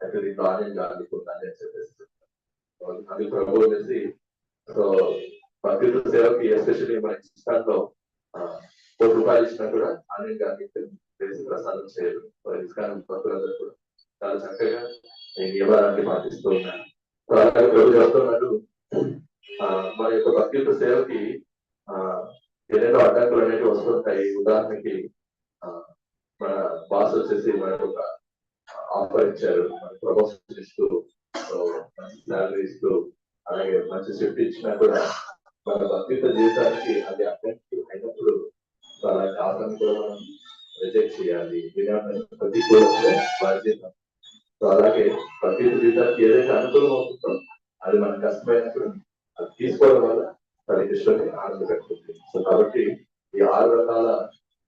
అయితే దీంట్లో ఆనందం కాదుకుంటాను అని చెప్పేసి అది ప్రభు వచ్చేసి. సో భక్తుల సేవకి ఎస్పెషల్లీ మన ఇస్కాన్లో 1 రూపాయలు ఇచ్చినా కూడా ఆనందం గాంధీ చేసి ప్రసాదం చేయరు. ఇస్కాన్ భక్తులందరూ కూడా చాలా చక్కగా ఈ నియమాలన్నీ పాటిస్తూ ఉన్నారు. సో అలాగే ప్రభు చెప్తున్నారు, మన యొక్క భక్తుల సేవకి ఏదైనా అడ్డంకులు అనేవి వస్తుంటాయి. ఉదాహరణకి మన బాస్ వచ్చేసి మనకు ఒక ఆఫర్ ఇచ్చారు, మన ప్రమోషన్ ఇస్తూ, మంచి శాలరీ ఇస్తూ, అలాగే మంచి షిఫ్ట్ ఇచ్చినా కూడా మన భక్తిత జీవితానికి అది అడ్డంకి అయినప్పుడు అలాంటి ఆఫర్ని కూడా మనం రిజెక్ట్ చేయాలి. ప్రతికూలమే బాధ్యత. సో అలాగే భక్తిత జీవితానికి ఏదైతే అనుకూలం అవుతుందో అది మన కష్టమైనప్పుడు అది తీసుకోవడం వల్ల అది కృష్ణుని ఆనందపెడుతుంది. సో కాబట్టి ఈ 6 రకాల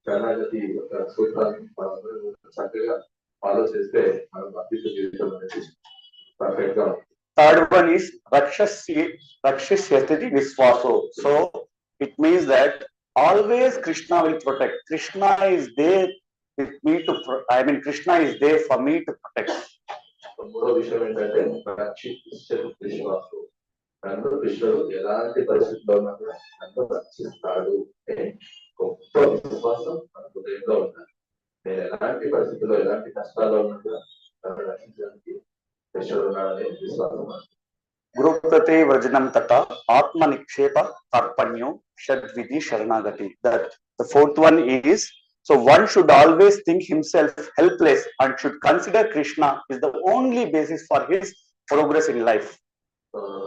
శరణాగతి యొక్క సూత్రాన్ని మనందరూ చక్కగా ఫాలో చేస్తే మనం భక్తిత జీవితం అనేది పర్ఫెక్ట్ గా ఉంటుంది. Third one is Rakshisyati Viswaso. So it means that always Krishna will protect. Krishna is there with me to, Krishna is there for me to protect. మూడో విషయం ఏంటంటే రక్షిష్యతి విశ్వాసం. నన్ను కృష్ణుడు ఎలాంటి పరిస్థితుల్లో ఉన్నా కూడా నన్ను రక్షిస్తాడు అనే గొప్ప విశ్వాసం మన హృదయంలో ఉండాలి. నేను ఎలాంటి పరిస్థితుల్లో ఎలాంటి కష్టాల్లో ఉన్నా కూడా నన్ను రక్షించడానికి కృష్ణుడు ఉన్నాడనే విశ్వాసం. Guruptate Vrajnam Tata Atma Nikshepa Tarpanyo Shadvidhi Sharanagati. That the 4th one is, so one should always think himself helpless and should consider Krishna is the only basis for his progress in life.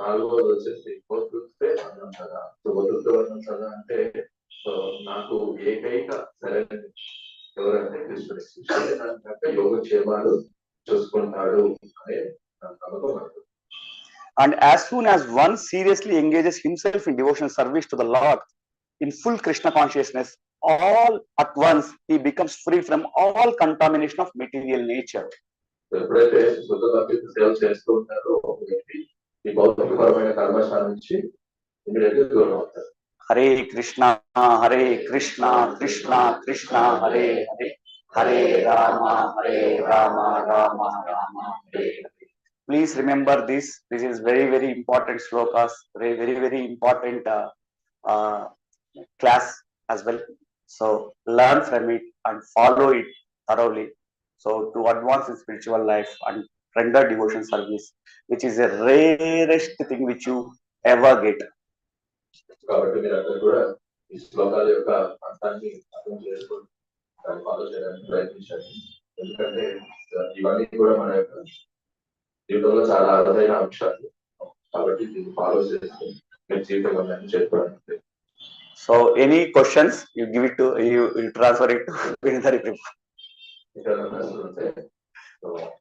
నాలుగోది వచ్చేసి వృత్తే వర్ణం కదా. So వృత్తే వర్ణం కదా అంటే నాకు ఏకైక సరైన ఎవరంటే కృష్ణుడు. కృష్ణుడే నన్ను యోగక్షేమాలు చూసుకుంటాడు అనే నమ్మకం ఉంటుంది. And as soon as one seriously engages himself in devotional service to the Lord in full Krishna consciousness, all at once he becomes free from all contamination of material nature. ఎప్పుడైతే శుద్ధ భక్తి సేవ చేస్తూ ఉంటారో ఈ భౌతికపరమైన కర్మశాల నుంచి ఇమీడియట్ గా దూరం అవుతారు. Hare Krishna, Krishna Krishna, Hare Hare, Hare Rama, Rama Hare Hare. Please remember this. This is very important slokas, very important class as well. So learn from it and follow it thoroughly. So to advance in spiritual life and render devotion service, which is a rarest thing which you ever get. కాబట్టి మీరందరూ కూడా ఈ శ్లోకాల యొక్క అర్థాన్ని అర్థం చేసుకొని దాన్ని ఫాలో చేయడానికి ప్రయత్నించండి. ఎందుకంటే ఇవన్నీ కూడా మన యొక్క జీవితంలో చాలా అరుదైన అంశాలు కాబట్టి దీన్ని ఫాలో చేసుకొని మీ జీవితంలో అన్ని చేసుకోవడానికి. So any questions you give it to you transfer it to Vinodari Prima. ఇంకా ప్రశ్నలు ఉంటే programme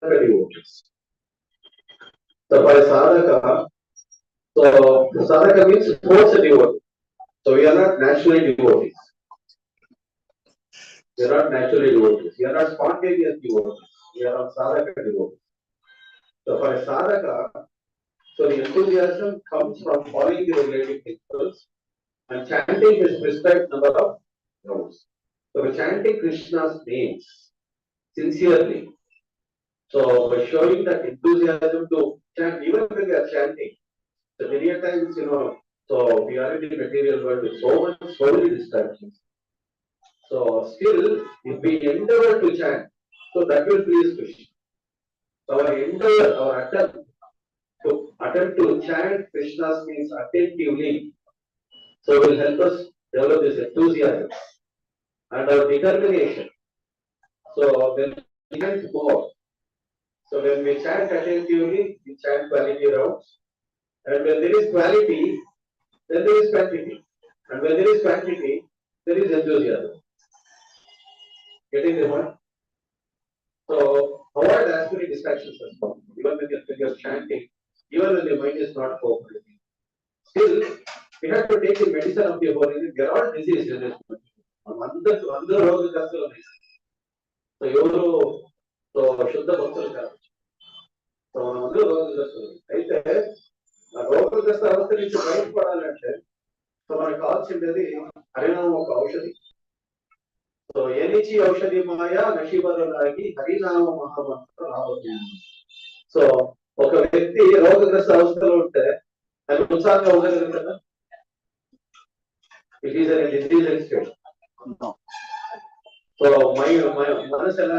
devotees. So by sadhaka, so sadhaka means force a devotee. So we are not naturally devotees. We are not naturally devotees. We are not spontaneous devotees. We are not sadhaka devotees. So for a sadhaka, so the enthusiasm comes from following the regulating principles and chanting his prescribed number of rounds. So by chanting Krishna's names sincerely, so by showing that enthusiasm to chant, even when we are chanting, so many a times, so we are in the material world with so many distractions. So still, if we endeavor to chant, so that will please Krishna. So our endeavor, our attempt to chant Krishna's names attentively, so will help us develop this enthusiasm and our determination. So when we chant more, so when we chant attentively, we chant quality rounds, and when there is quality, then there is quantity, and when there is quantity, there is enthusiasm. Getting the point? So avoid as many distractions as possible. Even when you're chanting, even when the mind is not cooperating. Still, we have to take the medicine of the holy. We are all diseased in this country. అందరూ రోగగ్రస్తులు ఉన్నాయి. So ఎవరు so శుద్ధ భక్తులు కాదు. So మనం అందరూ రోగగ్రస్తులు. అయితే ఆ రోగగ్రస్త అవస్థ నుంచి బయటపడాలంటే సో మనకు కావాల్సింది హరినామం ఒక ఔషధి. సో ఎనిచి ఔషధి మాయ నశిబరులాగి హరినామ మహామంత్రం రావచ్చు. సో ఒక వ్యక్తి రోగగ్రస్త అవస్థలో ఉంటే అది ఉత్సాహంగా ఉండగలుగుతారా? It is an disease state. So మనసు ఎలా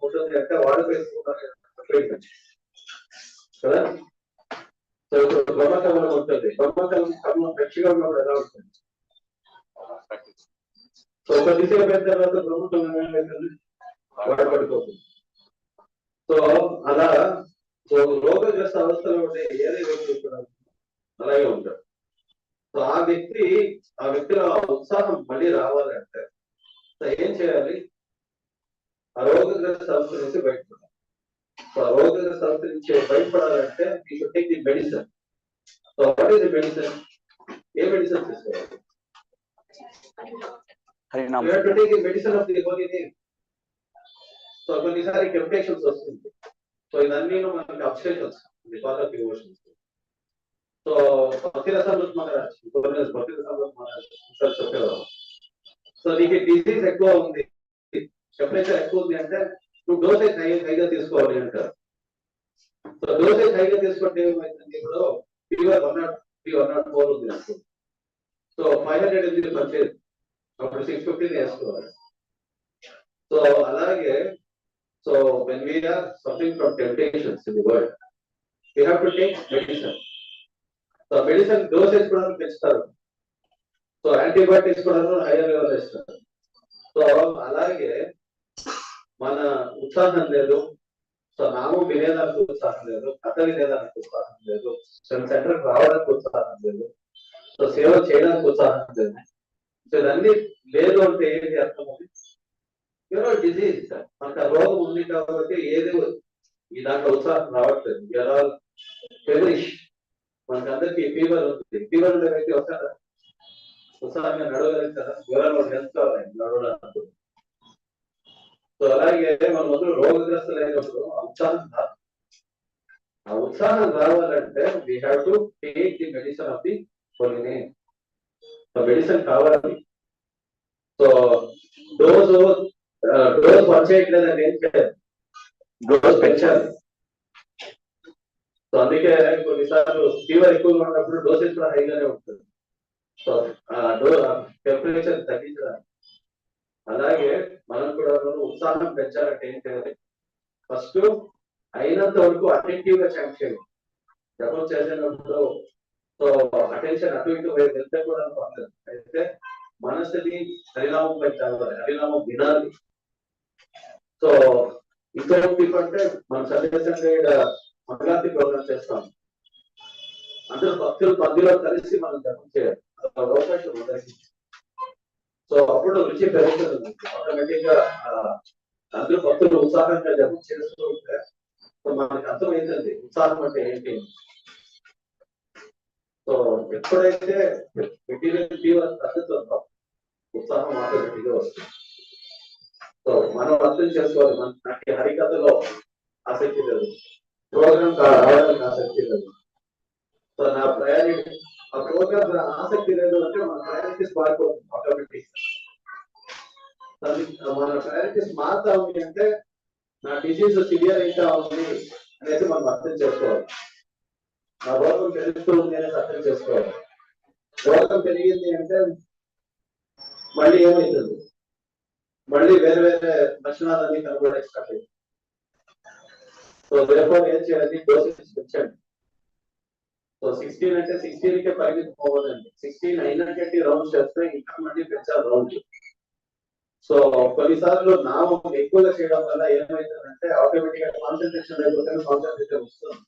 ఉంటుంది అంటే వాడు వేసుకుంటారు కదా. సో ఇప్పుడు బ్రహ్మకర్మం ఉంటుంది. బ్రహ్మకర్మం పక్షిగా ఉన్నప్పుడు ఎలా ఉంటుంది? సో కొద్దిసేపు అయిన తర్వాత బ్రహ్మకర్మం ఏమైతుంది? వాడబడిపోతుంది. సో అలా సో రోగగ్రస్త అవస్థలో ఉండే ఏదే వ్యక్తి కూడా అలాగే ఉంటాడు. సో ఆ వ్యక్తిలో ఉత్సాహం మళ్ళీ రావాలంటే సో ఏం చేయాలి? ఆ రోగగ్రస్త అవస్థ నుంచి బయటపడాలి. సో ఆ రోగగ్రస్త అవస్థ నుంచి బయటపడాలంటే you should take the medicine. So what is the medicine? ఏ మెడిసిన్ తీసుకోవాలి? You have to take the medicine of the holy name. So కొన్నిసారి టెంప్టేషన్స్ వస్తుంది. సో ఇదన్నీ మనకి obstructions the path of devotions. So Bhakti Rasamrita Maharaj చెప్పేవారు. సో నీకు disease ఎక్కువ ఉంది, టెంపరేచర్ ఎక్కువ ఉంది అంటే నువ్వు డోసేజ్ హైగా తీసుకోవాలి అంటారు. సో డోసేజ్ హైగా తీసుకుంటే ఏమైందంటే ఇప్పుడు ఫీవర్ 104 ఉంది అనుకో. సో 500 mg పర్చేజ్ అప్పుడు 650 వేసుకోవాలి. సో అలాగే so when we are suffering from temptations in the world, we have to take medicine. So medicine dosage కూడా పెంచుతారు. సో యాంటీబయాటిక్స్ కూడా హైయర్ లెవెల్ ఇస్తారు. సో అలాగే మన ఉత్సాహం లేదు. సో నామం వినేదానికి ఉత్సాహం లేదు, కథ వినేదానికి ఉత్సాహం లేదు, సెంటర్కి రావడానికి ఉత్సాహం లేదు, సో సేవ చేయడానికి ఉత్సాహం లేదు. సో ఇదన్నీ లేదు అంటే ఏంటి అర్థం? You know disease. మనకు ఆ రోగం ఉంది కాబట్టి ఏది ఈ దాంట్లో ఉత్సాహం రావట్లేదు. You are all feverish. మనకందరికి ఫీవర్ ఉంటుంది. ఫీవర్ ఉండే వ్యక్తి వస్తారా? ఉత్సాహంగా నడవగలుగుతారా? జ్వరాలు హెల్త్ కావాలి నడవడానికి. సో అలాగే మన మొదలు రోగగ్రస్తులైనప్పుడు ఆ ఉత్సాహం రావాలంటే we have to take the medicine of the holy name. Medicine కావాలి. సో డోస్ పనిచేయట్లేదని ఏం చేయాలి? డోస్ పెంచాలి. సో అందుకే కొన్నిసార్లు ఫీవర్ ఎక్కువగా ఉన్నప్పుడు డోసేజ్ కూడా హైగానే ఉంటుంది. సో టెంపరేచర్ తగ్గించడానికి. అలాగే మనం కూడా ఉత్సాహం పెంచాలంటే ఏం చేయాలి? ఫస్ట్ అయినంత వరకు అటెంటివ్ గా చాంట్ చేయండి. జపం చేసేటప్పుడు సో అటెన్షన్ అటు ఇటు వెళ్తే కూడా పర్లేదు. అయితే మనసుని హరినామం పెంచాలి, హరినామం వినాలి. సో ఇంకొకటి అంటే మన సందేశంగా మంగళాంతి ప్రోగ్రామ్ చేస్తాం. అందరూ భక్తులు పందిలో కలిసి మనం జపం చేయాలి. అవకాశం అందరికీ. సో అప్పుడు రుచి పెరుగుతుంది. ఆటోమేటిక్ గా అందరూ భక్తులు ఉత్సాహంగా జపం చేస్తూ ఉంటే సో మనకి అర్థమైందండి ఉత్సాహం అంటే ఏంటి. సో ఎప్పుడైతే మెటీరియల్ ఫీవర్ తగ్గుతుందో ఉత్సాహం ఆటోమేటిక్గా వస్తుంది. సో మనం అర్థం చేసుకోవాలి, నాకు హరికథలో ఆసక్తి లేదు, ప్రోగ్రామ్ రావడానికి ఆసక్తి లేదు. సో నా ప్రయారిటీ ఆ ప్రోగ్రామ్ ఆసక్తి లేదు అంటే మన ప్రయారిటీస్ మారిపోతుంది ఆటోమేటిక్. మన ప్రయారిటీస్ మారుతా ఉంది అంటే నా డిసీజ్ సివియర్ అయితే ఉంది అనేది మనం అర్థం చేసుకోవాలి. నా రోగం పెరుగుతూ ఉంది అనేది అర్థం చేసుకోవాలి. రోగం పెరిగింది అంటే మళ్ళీ ఏమవుతుంది, మళ్ళీ వేరే వేరే లక్షణాలన్నీ కనబడే స్టార్ట్ అయింది. సో therefore ఏం చేయాలి, డోసేజ్ పెంచండి. సో 16 అంటే 16కే పరిమితి పోవద్దండి. 16 అయినట్టు రౌండ్ చేస్తే ఇంకా మళ్ళీ పెంచాలి రౌండ్. సో కొన్నిసార్లు నామం ఎక్కువగా చేయడం వల్ల ఏమైతుందంటే ఆటోమేటిక్ గా కాన్సన్ట్రేషన్ అయిపోతే కాన్సన్ట్రేషన్ వస్తుంది.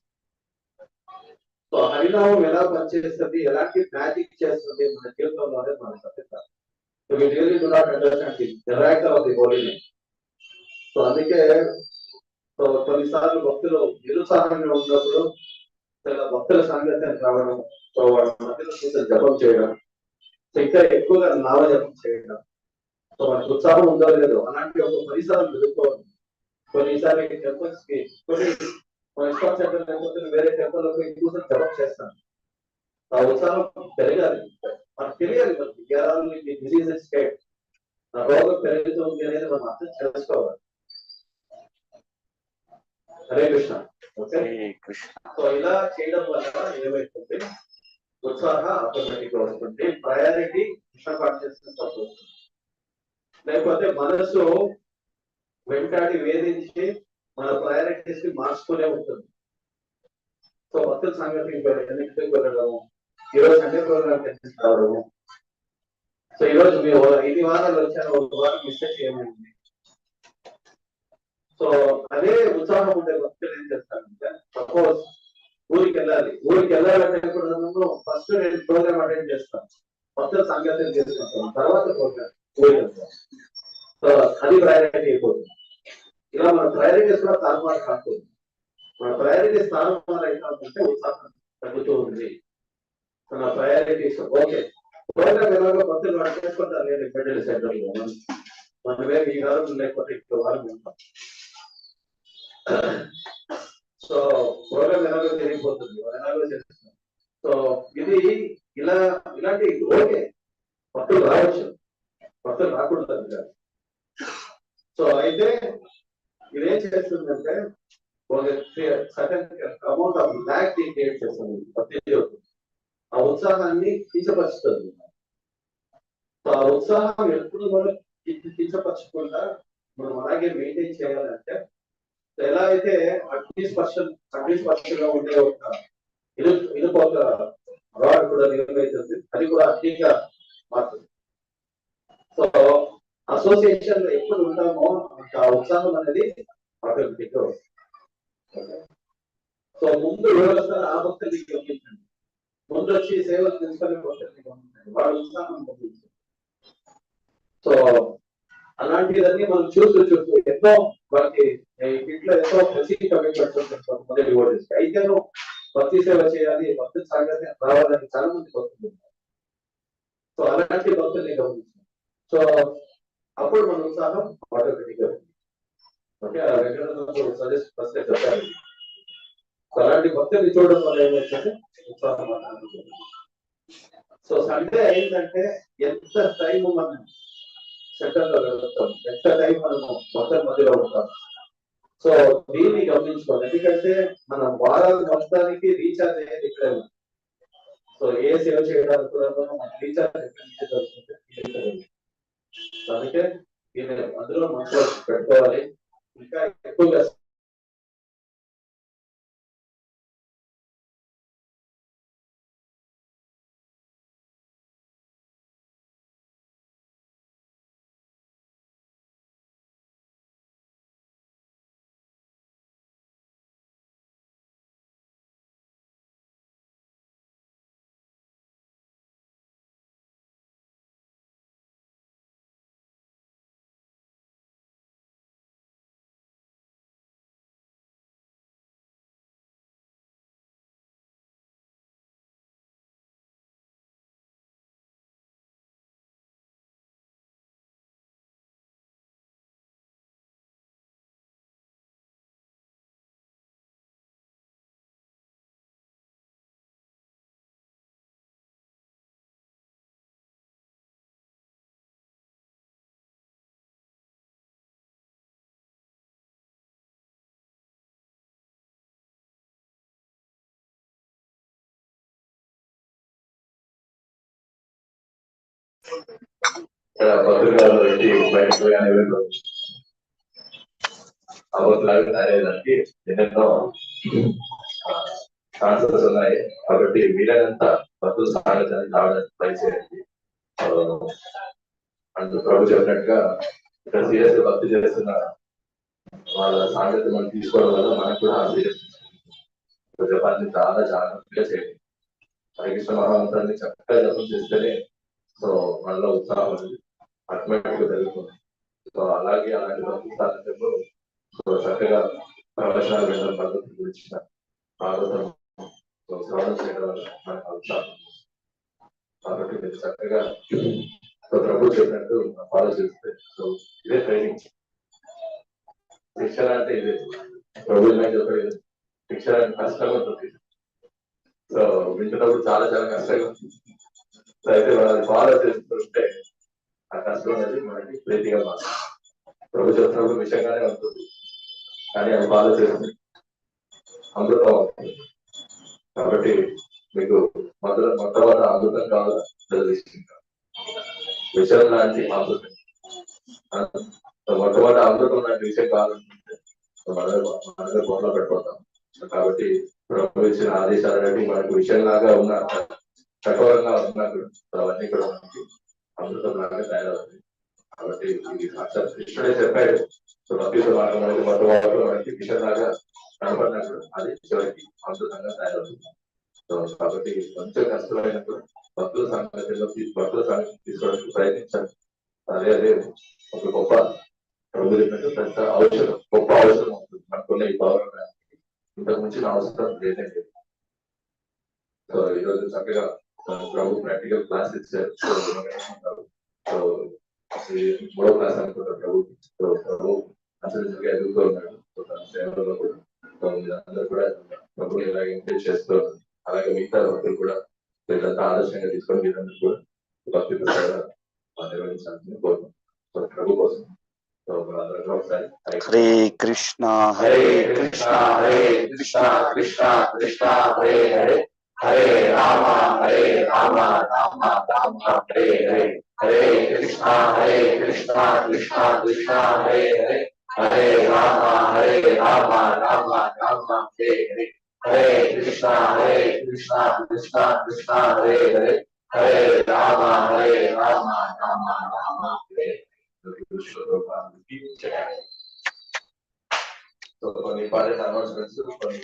సో హరినామం ఎలా పనిచేస్తుంది, ఎలాంటి మ్యాజిక్ చేస్తుంది మన జీవితంలో అనేది మనం తప్పిస్తాం. So we really do not understand the character of the holy name. So అందుకే సో కొన్నిసార్లు భక్తులు నిరుత్సాహంగా ఉన్నప్పుడు చాలా భక్తుల సాంగత్యానికి రావడం, సో వాళ్ళ మధ్యలో కూర్చొని జపం చేయడం, సో ఇంకా ఎక్కువగా నామజపం చేయడం, సో మనకు ఉత్సాహం ఉందో లేదో అలాంటి ఒక పరిసరాలు ఎదుర్కోవాలి. కొన్నిసార్లు టెంపుల్స్ కి లేకపోతే వేరే టెంపుల్ కూర్చొని జపం చేస్తాను. ఆ ఉత్సాహం పెరగాలి, మనకు తెలియాలి, మనకి డిసీజ్ స్టేట్ నా రోగం పెరుగుతుంది అనేది మనం అర్థం చేసుకోవాలి. హరే కృష్ణ. ఓకే, సో ఇలా చేయడం వల్ల ఏమైతుంది, ఉత్సాహం ఆటోమేటిక్ గా వస్తుంది, ప్రయారిటీ కృష్ణ కాన్షియస్నెస్ వస్తుంది. లేకపోతే మనసు వెంటాడి వేధించి మన ప్రయారిటీస్ ని మార్చుకునే ఉంటుంది. సో భక్తుల సంగతి వెళ్ళడము, ఈరోజు సండే ప్రోగ్రామ్ రావడము, సో ఈరోజు మేము 5 వారాలు వచ్చాను, 1 వారం మిస్ చేయమైంది. సో అదే ఉత్సాహం ఉండే భక్తులు ఏం చేస్తారంటే, సపోజ్ ఊరికి వెళ్ళాలంటే ఇప్పుడు ఫస్ట్ నేను ప్రోగ్రామ్ అటెండ్ చేస్తాను, భక్తుల సంగతి చేసుకుంటాను, తర్వాత ప్రోగ్రామ్ ఊరికి వెళ్తాను. సో అది ప్రయారిటీ అయిపోతుంది. ఇలా మన ప్రయారిటీస్ కూడా తారుమారు కాకూడదు. మన ప్రయారిటీస్ తారుమారు అయిపోతుంటే ఉత్సాహం తగ్గుతూ ఉంది. మన ప్రయారిటీస్ ఓకే, ప్రోగ్రామ్ ఎలాగో భక్తులు వాడు చేసుకుంటారు, నేను ఫెడరల్ సెంటర్లో మనమే ఈ వారం లేకపోతే ఇంకో వారం ఉంటాం. సో ప్రోగ్రామ్ ఎలాగో జరిగిపోతుంది, ఎలాగో చేస్తున్నాం. సో ఇది ఇలాంటి ఓకే, భక్తులు రావచ్చు, భక్తులు రాకూడదు. సో అయితే ఇదేం చేస్తుందంటే certain amount of lack create చేస్తుంది ప్రతి ఒక్కరు, ఆ ఉత్సాహాన్ని కించపరుస్తుంది. సో ఆ ఉత్సాహం ఎప్పుడు మనం కించపరచకుండా మనం అలాగే మెయింటైన్ చేయాలంటే, ఎలా అయితే అగ్నిస్పర్శలో ఉండే ఒక ఇనుప ఒక రాడ్ కూడా ఏమైతుంది, అది కూడా అగ్నిగా మారుతుంది. సో అసోసియేషన్ లో ఎప్పుడు ఉంటామో ఆ ఉత్సాహం అనేది ఆటోమేటిక్ గా వస్తుంది. సో ముందు వ్యవస్థను ఆ భక్తుల్ని గమనించండి, ముందు వచ్చి సేవలు తీసుకొని భక్తుల్ని గమనించండి, వాళ్ళ ఉత్సాహం గమనించండి. సో అలాంటివన్నీ మనం చూస్తూ ఎన్నో వాళ్ళకి ఇంట్లో ఎంతో ప్రతి కమిట్మెంట్ మొదటి ఓడిస్తే అయితేనో భక్తి సేవ చేయాలి, భక్తుల సాంగత్యం రావాలని చాలా మంది భక్తులు ఉంటారు. సో అలాంటి భక్తుల్ని గమనించండి. సో అప్పుడు మన ఉత్సాహం ఆటోమేటిక్ గా ఓకే. ఆ వెంకటరమణ సజెస్ట్ ఫస్ట్ చెప్పాలి. అలాంటి భక్తుల్ని చూడడం వల్ల ఏమైందంటే ఉత్సాహం. సో సండే అయిందంటే ఎంత టైం మనం సెంటర్ లో వెళ్తాం, ఎంత టైం మనము భక్తుల మధ్యలో ఉంటాం. సో దీన్ని గమనించుకోవాలి, ఎందుకంటే మనం వారాల మొత్తానికి రీఛార్జ్ అయ్యేది ఇక్కడే ఉంది. సో ఏ సేవ చేయడానికి కూడా మనం రీఛార్జ్ అందుకే దీన్ని అందులో మనసులో పెట్టుకోవాలి. ఇంకా ఎక్కువగా ఇక్కడ పత్రికల్లో పెట్టి బయటకు పోయాను అవట్లాగా తయారయ్యేదానికి ఎన్నెన్నో ఛాన్సెస్ ఉన్నాయి. కాబట్టి వీలైనంత భక్తులు సాగించడానికి రావడానికి ట్రై చేయండి. అంటూ ప్రభు చెప్పినట్టుగా ఇక్కడ సీరియస్ భక్తి చేస్తున్న వాళ్ళ సాంగత్యం మనం తీసుకోవడం వల్ల మనకు కూడా ఆ సీరియస్ జపాన్ని చాలా జాగ్రత్తగా చేయండి. హరికృష్ణ మహామంత్రాన్ని చక్కగా జపం చేస్తేనే సో మనలో ఉత్సాహం అనేది ఆటోమేటిక్ గా జరుగుతుంది. సో అలాగే అలాంటి భక్తి సాంగత్యంలో సో చక్కగా ప్రవచనాలు వినడం పద్ధతి గురించిన భాగవతం శ్రవణం చేయడం వల్ల మనకు ఉత్సాహం. కాబట్టి మీరు చక్కగా ప్రభు చెప్పినట్టు ఫాలో చేస్తే సో ఇదే ట్రైనింగ్. శిక్షణ అంటే ఇదే ప్రభు చెప్పేది. శిక్షణ కష్టంగా ఉంటుంది. సో వింటున్నప్పుడు చాలా చాలా కష్టంగా ఉంటుంది. సో అయితే మనం ఫాలో చేస్తుంటే ఆ కష్టం అనేది మనకి ప్రీతిగా మారుతుంది. ప్రభు చెప్తున్నప్పుడు విషయంగానే ఉంటుంది, కానీ అది ఫాలో చేస్తుంది అమృతం అవుతుంది. కాబట్టి మీకు మొట్టమొదటి అమృతం కావాలా విషయం లాంటి అమృతం, మొట్టమొదటి అమృతం లాంటి విషయం కావాలనుకుంటే మన బోర్లో పెట్టిపోతాం. కాబట్టి ప్రభు ఇచ్చిన ఆదేశాలు అనేవి మనకు విషయంలాగా ఉన్న కఠోరంగా ఉన్నా అవన్నీ కూడా మనకి అమృతం లాగా తయారవుతుంది. కాబట్టి ఇది సాక్షాత్ కృష్ణుడే చెప్పాడు. సో భక్తితో మార్గం అనేది మొట్టమొదటి మనకి విషయంలాగా కనపడినప్పుడు అది చివరికి అమృతంగా తయారవుతుంది. సో కాబట్టి కొంచెం కష్టమైనప్పుడు భక్తుల సంగతిలో భక్తుల సంగతి తీసుకోవడానికి ప్రయత్నించండి. అదే ఒక గొప్ప ప్రభు చెప్పినట్టు పెద్ద ఔషధం, గొప్ప ఔషధం అవుతుంది మనకున్న ఈ భావన. ఇంతకు మించిన అవసరం లేదండి. సో ఈరోజు చక్కగా ప్రభు ప్రాక్టికల్ క్లాస్ ఇచ్చారు. సో మూడో క్లాస్ అనుకుంటారు ప్రభు. సో ప్రభు అసలు ఎదుగుతూ ఉన్నాడు సేవలో కూడా. సో మీరందరూ కూడా ప్రభుని ఇలాగ ఎంకరేజ్ చేస్తూ ఉన్నారు. అలాగే మిగతా భక్తులు కూడా వీళ్ళంతా ఆదర్శంగా తీసుకొని వీళ్ళందరూ కూడా భక్తులు కూడా నిర్వహించాలని కోరుతున్నాం. సో ప్రభు కోసం హరే కృష్ణ హరే కృష్ణ హరే కృష్ణ కృష్ణ కృష్ణ హరే హరే హరే రామ రామ రామ హరే హరే హరే కృష్ణ కృష్ణ కృష్ణ హరే హరే హరే రామ రామ రామ హరే హరే హరే కృష్ణ కృష్ణ కృష్ణ హరే హరే హరే రామ రామ రామ హరే. So, కొన్ని ఇంపార్టెంట్ అనౌన్స్మెంట్స్ కొన్ని